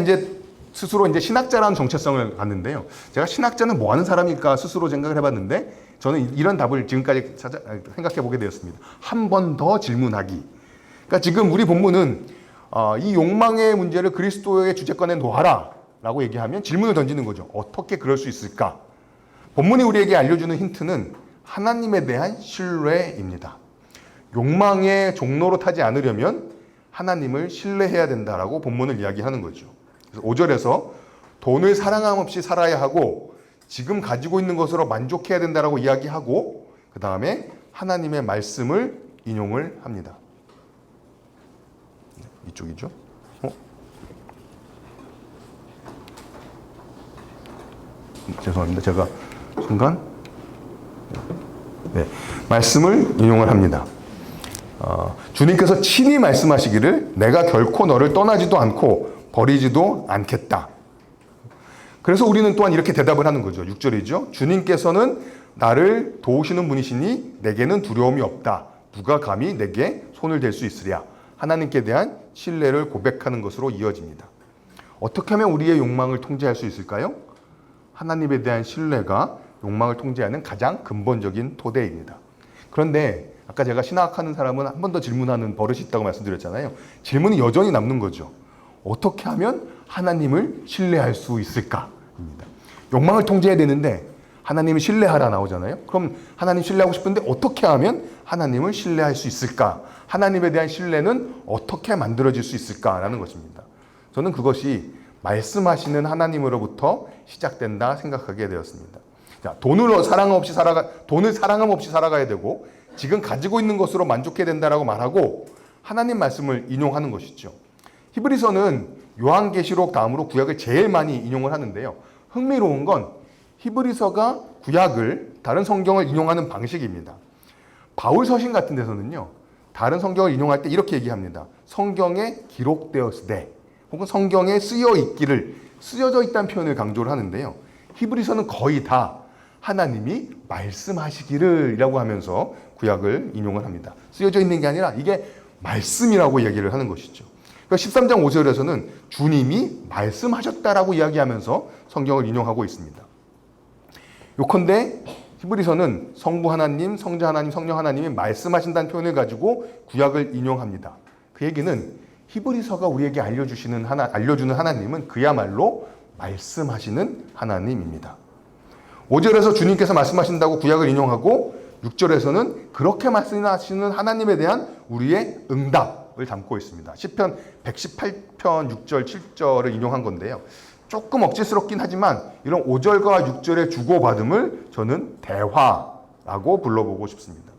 스스로 신학자라는 정체성을 갖는데요. 제가 신학자는 뭐 하는 사람일까 스스로 생각을 해봤는데 저는 이런 답을 지금까지 생각해 보게 되었습니다. 한 번 더 질문하기. 그러니까 지금 우리 본문은 이 욕망의 문제를 그리스도의 주재권에 놓아라 라고 얘기하면 질문을 던지는 거죠. 어떻게 그럴 수 있을까? 본문이 우리에게 알려주는 힌트는 하나님에 대한 신뢰입니다. 욕망의 종로로 타지 않으려면 하나님을 신뢰해야 된다라고 본문을 이야기하는 거죠. 그래서 5절에서 돈을 사랑함 없이 살아야 하고 지금 가지고 있는 것으로 만족해야 된다라고 이야기하고 그 다음에 하나님의 말씀을 인용을 합니다. 이쪽이죠. 죄송합니다. 제가 순간 말씀을 인용을 합니다. 주님께서 친히 말씀하시기를 내가 결코 너를 떠나지도 않고 버리지도 않겠다. 그래서 우리는 또한 이렇게 대답을 하는 거죠. 6절이죠. 주님께서는 나를 도우시는 분이시니 내게는 두려움이 없다. 누가 감히 내게 손을 댈 수 있으랴. 하나님께 대한 신뢰를 고백하는 것으로 이어집니다. 어떻게 하면 우리의 욕망을 통제할 수 있을까요? 하나님에 대한 신뢰가 욕망을 통제하는 가장 근본적인 토대입니다. 그런데 아까 제가 신학하는 사람은 한 번 더 질문하는 버릇이 있다고 말씀드렸잖아요. 질문이 여전히 남는 거죠. 어떻게 하면 하나님을 신뢰할 수 있을까입니다. 욕망을 통제해야 되는데 하나님을 신뢰하라 나오잖아요. 그럼 하나님 신뢰하고 싶은데 어떻게 하면 하나님을 신뢰할 수 있을까? 하나님에 대한 신뢰는 어떻게 만들어질 수 있을까라는 것입니다. 저는 그것이 말씀하시는 하나님으로부터 시작된다 생각하게 되었습니다. 자, 돈을 사랑함 없이 살아가야 되고 지금 가지고 있는 것으로 만족해야 된다라고 말하고 하나님 말씀을 인용하는 것이죠. 히브리서는 요한계시록 다음으로 구약을 제일 많이 인용을 하는데요. 흥미로운 건 히브리서가 구약을 다른 성경을 인용하는 방식입니다. 바울 서신 같은 데서는요. 다른 성경을 인용할 때 이렇게 얘기합니다. 성경에 기록되었으되 혹은 성경에 쓰여 있기를, 쓰여져 있다는 표현을 강조를 하는데요. 히브리서는 거의 다 하나님이 말씀하시기를 이라고 하면서 구약을 인용을 합니다. 쓰여져 있는 게 아니라 이게 말씀이라고 얘기를 하는 것이죠. 그러니까 13장 5절에서는 주님이 말씀하셨다라고 이야기하면서 성경을 인용하고 있습니다. 요컨대 히브리서는 성부 하나님, 성자 하나님, 성령 하나님이 말씀하신다는 표현을 가지고 구약을 인용합니다. 그 얘기는 히브리서가 우리에게 알려주는 하나님은 그야말로 말씀하시는 하나님입니다. 5절에서 주님께서 말씀하신다고 구약을 인용하고 6절에서는 그렇게 말씀하시는 하나님에 대한 우리의 응답을 담고 있습니다. 시편 118편 6절, 7절을 인용한 건데요. 조금 억지스럽긴 하지만 이런 5절과 6절의 주고받음을 저는 대화라고 불러보고 싶습니다.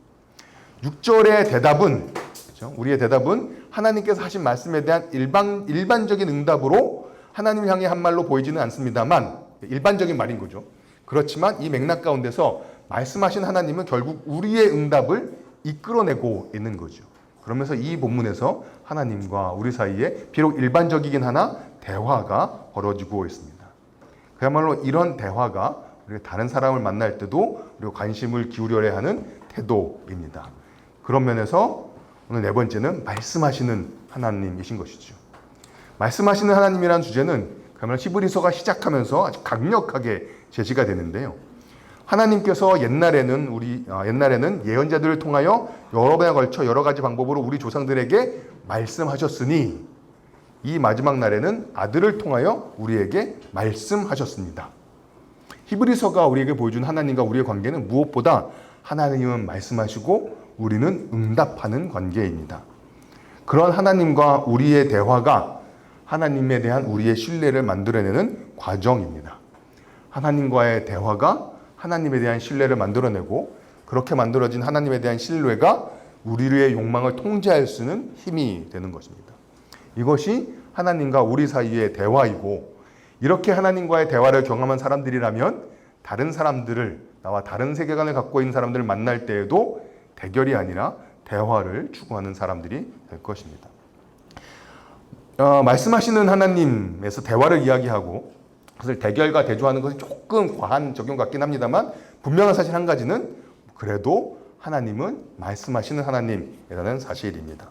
6절의 대답은, 그렇죠? 우리의 대답은 하나님께서 하신 말씀에 대한 일반적인 응답으로 하나님을 향해 한 말로 보이지는 않습니다만, 일반적인 말인 거죠. 그렇지만 이 맥락 가운데서 말씀하신 하나님은 결국 우리의 응답을 이끌어내고 있는 거죠. 그러면서 이 본문에서 하나님과 우리 사이에 비록 일반적이긴 하나 대화가 벌어지고 있습니다. 그야말로 이런 대화가 우리가 다른 사람을 만날 때도 우리가 관심을 기울여야 하는 태도입니다. 그런 면에서 오늘 네 번째는 말씀하시는 하나님이신 것이죠. 말씀하시는 하나님이라는 주제는 그야말로 히브리서가 시작하면서 아주 강력하게 제시가 되는데요. 하나님께서 옛날에는 예언자들을 통하여 여러 번에 걸쳐 여러 가지 방법으로 우리 조상들에게 말씀하셨으니 이 마지막 날에는 아들을 통하여 우리에게 말씀하셨습니다. 히브리서가 우리에게 보여준 하나님과 우리의 관계는 무엇보다 하나님은 말씀하시고 우리는 응답하는 관계입니다. 그런 하나님과 우리의 대화가 하나님에 대한 우리의 신뢰를 만들어내는 과정입니다. 하나님과의 대화가 하나님에 대한 신뢰를 만들어내고 그렇게 만들어진 하나님에 대한 신뢰가 우리의 욕망을 통제할 수 있는 힘이 되는 것입니다. 이것이 하나님과 우리 사이의 대화이고 이렇게 하나님과의 대화를 경험한 사람들이라면 다른 사람들을 나와 다른 세계관을 갖고 있는 사람들을 만날 때에도 대결이 아니라 대화를 추구하는 사람들이 될 것입니다. 말씀하시는 하나님에서 대화를 이야기하고 그것을 대결과 대조하는 것이 조금 과한 적용 같긴 합니다만 분명한 사실 한 가지는 그래도 하나님은 말씀하시는 하나님이라는 사실입니다.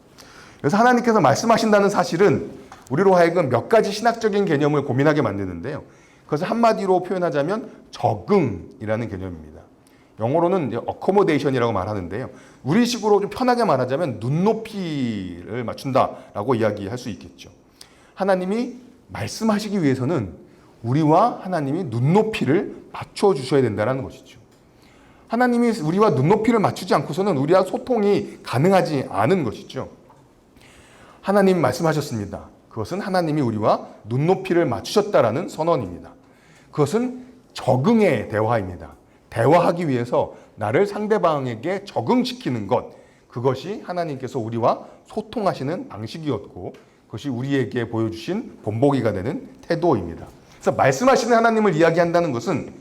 그래서 하나님께서 말씀하신다는 사실은 우리로 하여금 몇 가지 신학적인 개념을 고민하게 만드는데요. 그것을 한마디로 표현하자면 적응이라는 개념입니다. 영어로는 accommodation이라고 말하는데요. 우리식으로 좀 편하게 말하자면 눈높이를 맞춘다라고 이야기할 수 있겠죠. 하나님이 말씀하시기 위해서는 우리와 하나님이 눈높이를 맞춰주셔야 된다는 것이죠. 하나님이 우리와 눈높이를 맞추지 않고서는 우리와 소통이 가능하지 않은 것이죠. 하나님 말씀하셨습니다. 그것은 하나님이 우리와 눈높이를 맞추셨다라는 선언입니다. 그것은 적응의 대화입니다. 대화하기 위해서 나를 상대방에게 적응시키는 것, 그것이 하나님께서 우리와 소통하시는 방식이었고 그것이 우리에게 보여주신 본보기가 되는 태도입니다. 그래서 말씀하시는 하나님을 이야기한다는 것은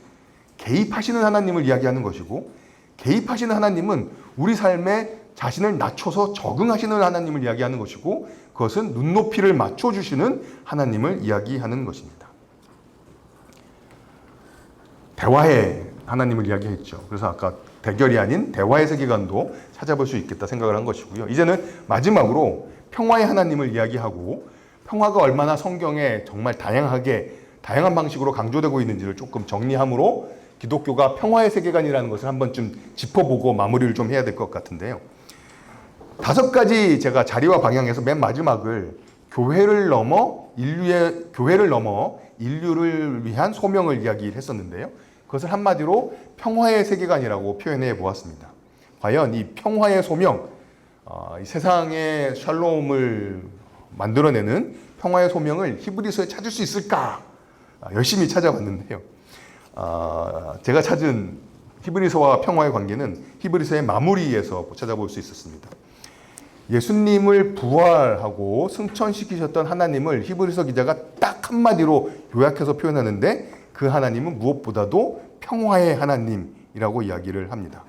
개입하시는 하나님을 이야기하는 것이고 개입하시는 하나님은 우리 삶에 자신을 낮춰서 적응하시는 하나님을 이야기하는 것이고 그것은 눈높이를 맞춰주시는 하나님을 이야기하는 것입니다. 대화의 하나님을 이야기했죠. 그래서 아까 대결이 아닌 대화의 세계관도 찾아볼 수 있겠다 생각을 한 것이고요. 이제는 마지막으로 평화의 하나님을 이야기하고 평화가 얼마나 성경에 정말 다양한 방식으로 강조되고 있는지를 조금 정리함으로 기독교가 평화의 세계관이라는 것을 한 번쯤 짚어보고 마무리를 좀 해야 될 것 같은데요. 5가지 제가 자리와 방향에서 맨 마지막을 교회를 넘어 인류를 위한 소명을 이야기를 했었는데요. 그것을 한마디로 평화의 세계관이라고 표현해 보았습니다. 과연 이 평화의 소명, 이 세상의 샬롬을 만들어내는 평화의 소명을 히브리서에 찾을 수 있을까? 열심히 찾아봤는데요. 제가 찾은 히브리서와 평화의 관계는 히브리서의 마무리에서 찾아볼 수 있었습니다. 예수님을 부활하고 승천시키셨던 하나님을 히브리서 기자가 딱 한마디로 요약해서 표현하는데 그 하나님은 무엇보다도 평화의 하나님이라고 이야기를 합니다.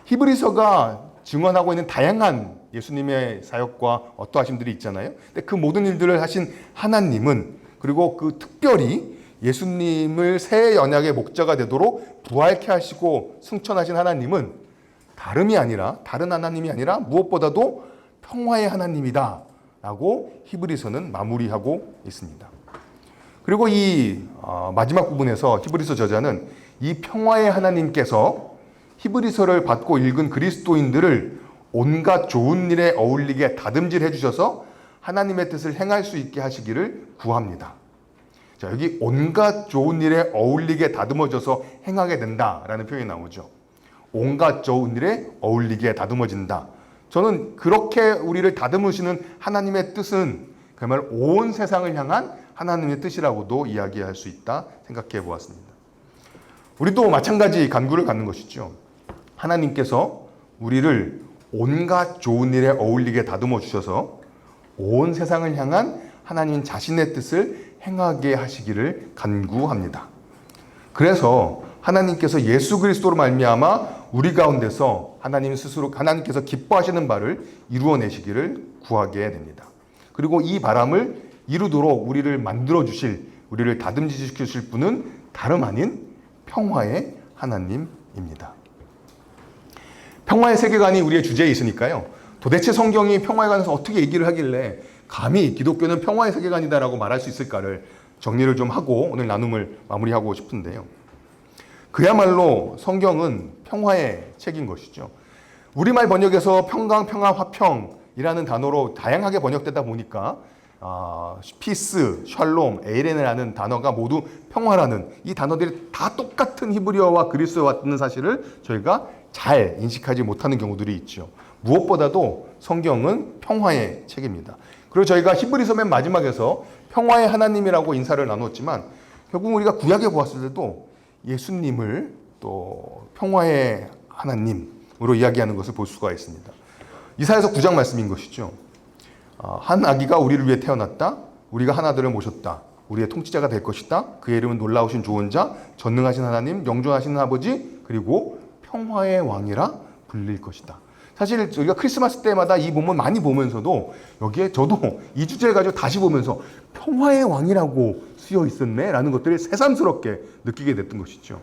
히브리서가 증언하고 있는 다양한 예수님의 사역과 어떠하심들이 있잖아요. 근데 그 모든 일들을 하신 하나님은, 그리고 그 특별히 예수님을 새 언약의 목자가 되도록 부활케 하시고 승천하신 하나님은 다른 하나님이 아니라 무엇보다도 평화의 하나님이다 라고 히브리서는 마무리하고 있습니다. 그리고 이 마지막 부분에서 히브리서 저자는 이 평화의 하나님께서 히브리서를 받고 읽은 그리스도인들을 온갖 좋은 일에 어울리게 다듬질해 주셔서 하나님의 뜻을 행할 수 있게 하시기를 구합니다. 자, 여기 온갖 좋은 일에 어울리게 다듬어져서 행하게 된다라는 표현이 나오죠. 온갖 좋은 일에 어울리게 다듬어진다. 저는 그렇게 우리를 다듬으시는 하나님의 뜻은 그야말로 온 세상을 향한 하나님의 뜻이라고도 이야기할 수 있다 생각해 보았습니다. 우리도 마찬가지 간구를 갖는 것이죠. 하나님께서 우리를 온갖 좋은 일에 어울리게 다듬어 주셔서 온 세상을 향한 하나님 자신의 뜻을 행하게 하시기를 간구합니다. 그래서 하나님께서 예수 그리스도로 말미암아 우리 가운데서 하나님께서 기뻐하시는 바를 이루어내시기를 구하게 됩니다. 그리고 이 바람을 이루도록 우리를 만들어 주실, 우리를 다듬지시키실 분은 다름 아닌 평화의 하나님입니다. 평화의 세계관이 우리의 주제에 있으니까요. 도대체 성경이 평화에 관해서 어떻게 얘기를 하길래 감히 기독교는 평화의 세계관이다라고 말할 수 있을까를 정리를 좀 하고 오늘 나눔을 마무리하고 싶은데요. 그야말로 성경은 평화의 책인 것이죠. 우리말 번역에서 평강, 평화, 화평이라는 단어로 다양하게 번역되다 보니까 피스, 샬롬, 에이렌이라는 단어가 모두 평화라는 이 단어들이 다 똑같은 히브리어와 그리스어와 같은 사실을 저희가 잘 인식하지 못하는 경우들이 있죠. 무엇보다도 성경은 평화의 책입니다. 그리고 저희가 히브리서 맨 마지막에서 평화의 하나님이라고 인사를 나눴지만 결국 우리가 구약에 보았을 때도 예수님을 또 평화의 하나님으로 이야기하는 것을 볼 수가 있습니다. 이사야서 9장 말씀인 것이죠. 한 아기가 우리를 위해 태어났다. 우리가 한 아들을 모셨다. 우리의 통치자가 될 것이다. 그의 이름은 놀라우신 조언자, 전능하신 하나님, 영존하시는 아버지, 그리고 평화의 왕이라 불릴 것이다. 사실 우리가 크리스마스 때마다 이 본문 많이 보면서도 여기에 저도 이 주제를 가지고 다시 보면서 평화의 왕이라고 쓰여 있었네 라는 것들을 새삼스럽게 느끼게 됐던 것이죠.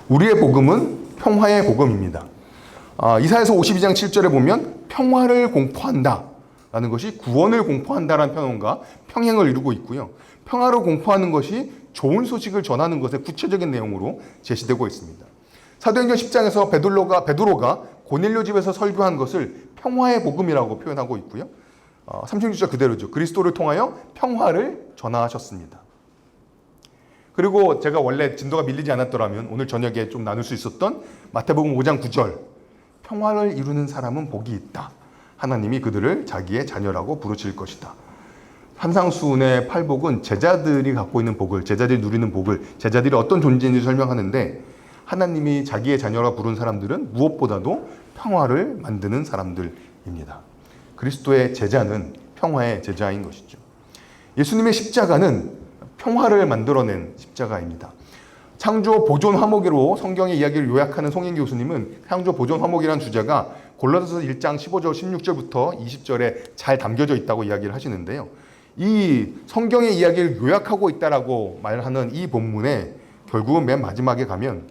우리의 복음은 평화의 복음입니다. 이사야서 52장 7절에 보면 평화를 공포한다 라는 것이 구원을 공포한다라는 표현과 평행을 이루고 있고요. 평화를 공포하는 것이 좋은 소식을 전하는 것의 구체적인 내용으로 제시되고 있습니다. 사도행전 10장에서 베드로가 고넬료 집에서 설교한 것을 평화의 복음이라고 표현하고 있고요. 36절 그대로죠. 그리스도를 통하여 평화를 전하셨습니다. 그리고 제가 원래 진도가 밀리지 않았더라면 오늘 저녁에 좀 나눌 수 있었던 마태복음 5장 9절 평화를 이루는 사람은 복이 있다. 하나님이 그들을 자기의 자녀라고 부르실 것이다. 산상수훈의 팔복은 제자들이 갖고 있는 복을, 제자들이 누리는 복을, 제자들이 어떤 존재인지 설명하는데 하나님이 자기의 자녀라 부른 사람들은 무엇보다도 평화를 만드는 사람들입니다. 그리스도의 제자는 평화의 제자인 것이죠. 예수님의 십자가는 평화를 만들어낸 십자가입니다. 창조 보존 화목으로 성경의 이야기를 요약하는 송인 교수님은 창조 보존 화목이라는 주제가 골로새서 1장 15절 16절부터 20절에 잘 담겨져 있다고 이야기를 하시는데요. 이 성경의 이야기를 요약하고 있다라고 말하는 이 본문에 결국은 맨 마지막에 가면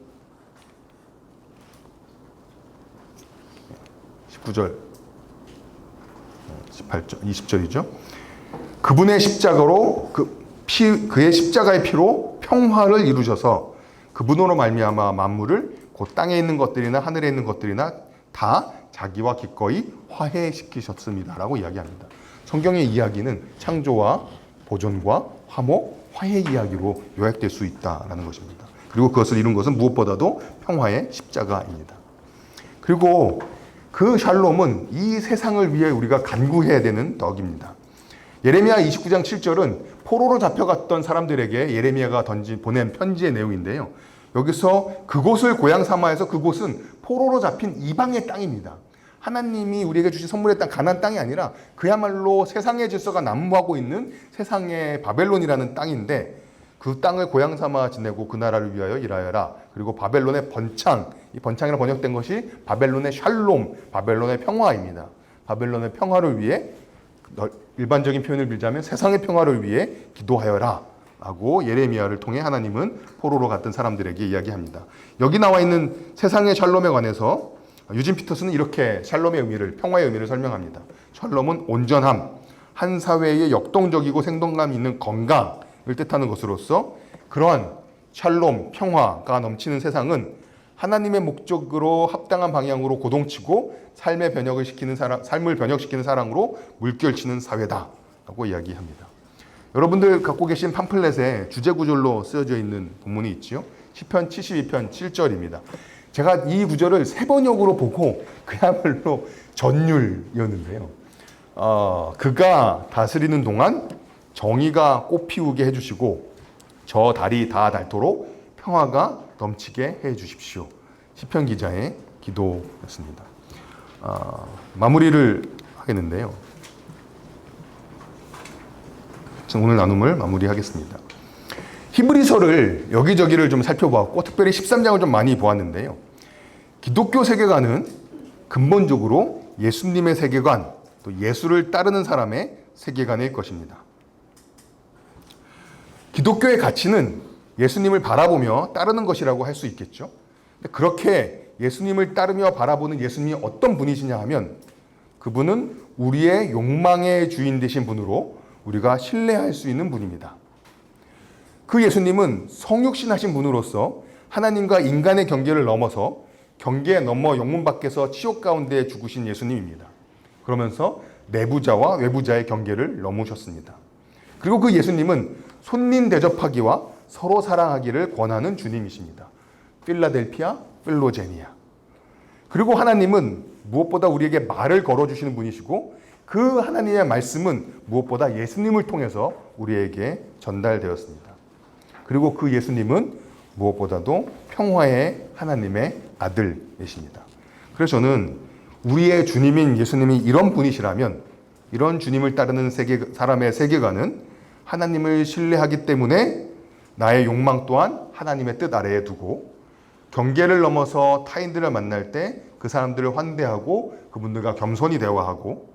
19절, 18절, 20절이죠. 그분의 십자가로 그의 십자가의 피로 평화를 이루셔서 그분으로 말미암아 만물을 곧 땅에 있는 것들이나 하늘에 있는 것들이나 다 자기와 기꺼이 화해시키셨습니다라고 이야기합니다. 성경의 이야기는 창조와 보존과 화목, 화해 이야기로 요약될 수 있다라는 것입니다. 그리고 그것을 이룬 것은 무엇보다도 평화의 십자가입니다. 그리고 그 샬롬은 이 세상을 위해 우리가 간구해야 되는 덕입니다. 예레미야 29장 7절은 포로로 잡혀갔던 사람들에게 예레미야가 보낸 편지의 내용인데요. 여기서 그곳을 고향 삼아해서 그곳은 포로로 잡힌 이방의 땅입니다. 하나님이 우리에게 주신 선물의 땅, 가나안 땅이 아니라 그야말로 세상의 질서가 난무하고 있는 세상의 바벨론이라는 땅인데 그 땅을 고향 삼아 지내고 그 나라를 위하여 일하여라. 그리고 바벨론의 번창, 이 번창이라 번역된 것이 바벨론의 샬롬, 바벨론의 평화입니다. 바벨론의 평화를 위해 일반적인 표현을 빌자면 세상의 평화를 위해 기도하여라 라고 예레미야를 통해 하나님은 포로로 갔던 사람들에게 이야기합니다. 여기 나와 있는 세상의 샬롬에 관해서 유진 피터스는 이렇게 샬롬의 의미를, 평화의 의미를 설명합니다. 샬롬은 온전함, 한 사회의 역동적이고 생동감 있는 건강을 뜻하는 것으로서 그러한 샬롬, 평화가 넘치는 세상은 하나님의 목적으로 합당한 방향으로 고동치고 삶을 번역시키는 사랑으로 물결치는 사회다라고 이야기합니다. 여러분들 갖고 계신 팜플렛에 주제구절로 쓰여져 있는 본문이 있지요. 시편 72편 7절입니다. 제가 이 구절을 세 번역으로 보고 그야말로 전율이었는데요. 그가 다스리는 동안 정의가 꽃피우게 해주시고 저 달이 다 닳도록 평화가 넘치게 해주십시오. 시편 기자의 기도였습니다. 마무리를 하겠는데요. 오늘 나눔을 마무리하겠습니다. 히브리서를 여기저기를 좀 살펴보았고 특별히 13장을 좀 많이 보았는데요. 기독교 세계관은 근본적으로 예수님의 세계관, 또 예수를 따르는 사람의 세계관일 것입니다. 기독교의 가치는 예수님을 바라보며 따르는 것이라고 할 수 있겠죠. 그렇게 예수님을 따르며 바라보는 예수님이 어떤 분이시냐 하면 그분은 우리의 욕망의 주인 되신 분으로 우리가 신뢰할 수 있는 분입니다. 그 예수님은 성육신하신 분으로서 하나님과 인간의 경계를 넘어서 경계 넘어 영문 밖에서 지옥 가운데 죽으신 예수님입니다. 그러면서 내부자와 외부자의 경계를 넘으셨습니다. 그리고 그 예수님은 손님 대접하기와 서로 사랑하기를 권하는 주님이십니다. 필라델피아, 필로제니아. 그리고 하나님은 무엇보다 우리에게 말을 걸어주시는 분이시고 그 하나님의 말씀은 무엇보다 예수님을 통해서 우리에게 전달되었습니다. 그리고 그 예수님은 무엇보다도 평화의 하나님의 아들이십니다. 그래서 저는 우리의 주님인 예수님이 이런 분이시라면 이런 주님을 따르는 사람의 세계관은 하나님을 신뢰하기 때문에 나의 욕망 또한 하나님의 뜻 아래에 두고 경계를 넘어서 타인들을 만날 때 그 사람들을 환대하고 그분들과 겸손히 대화하고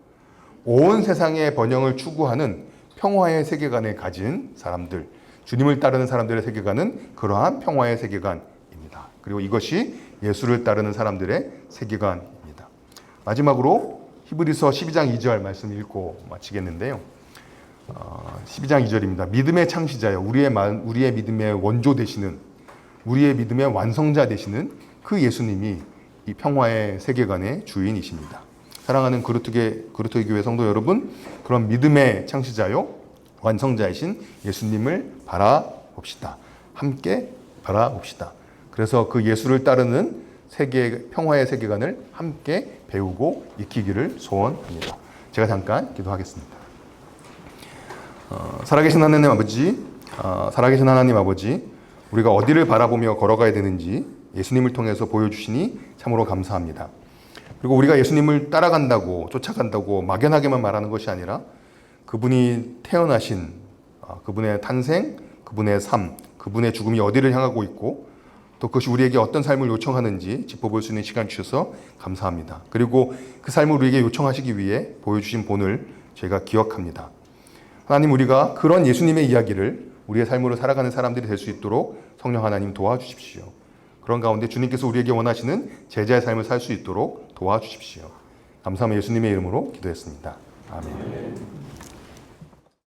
온 세상의 번영을 추구하는 평화의 세계관을 가진 사람들, 주님을 따르는 사람들의 세계관은 그러한 평화의 세계관입니다. 그리고 이것이 예수를 따르는 사람들의 세계관입니다. 마지막으로 히브리서 12장 2절 말씀 읽고 마치겠는데요. 12장 2절입니다. 믿음의 창시자여 우리의 믿음의 원조 되시는 우리의 믿음의 완성자 되시는 그 예수님이 이 평화의 세계관의 주인이십니다. 사랑하는 그루터기 교회 성도 여러분, 그런 믿음의 창시자요 완성자이신 예수님을 바라봅시다. 함께 바라봅시다. 그래서 그 예수를 따르는 평화의 세계관을 함께 배우고 익히기를 소원합니다. 제가 잠깐 기도하겠습니다. 살아계신 하나님 아버지, 우리가 어디를 바라보며 걸어가야 되는지 예수님을 통해서 보여주시니 참으로 감사합니다. 그리고 우리가 예수님을 따라간다고 쫓아간다고 막연하게만 말하는 것이 아니라 그분이 태어나신 그분의 탄생, 그분의 삶, 그분의 죽음이 어디를 향하고 있고 또 그것이 우리에게 어떤 삶을 요청하는지 짚어볼 수 있는 시간 주셔서 감사합니다. 그리고 그 삶을 우리에게 요청하시기 위해 보여주신 본을 저희가 기억합니다. 하나님, 우리가 그런 예수님의 이야기를 우리의 삶으로 살아가는 사람들이 될 수 있도록 성령 하나님 도와주십시오. 그런 가운데 주님께서 우리에게 원하시는 제자의 삶을 살 수 있도록 도와주십시오. 감사하며 예수님의 이름으로 기도했습니다. 아멘.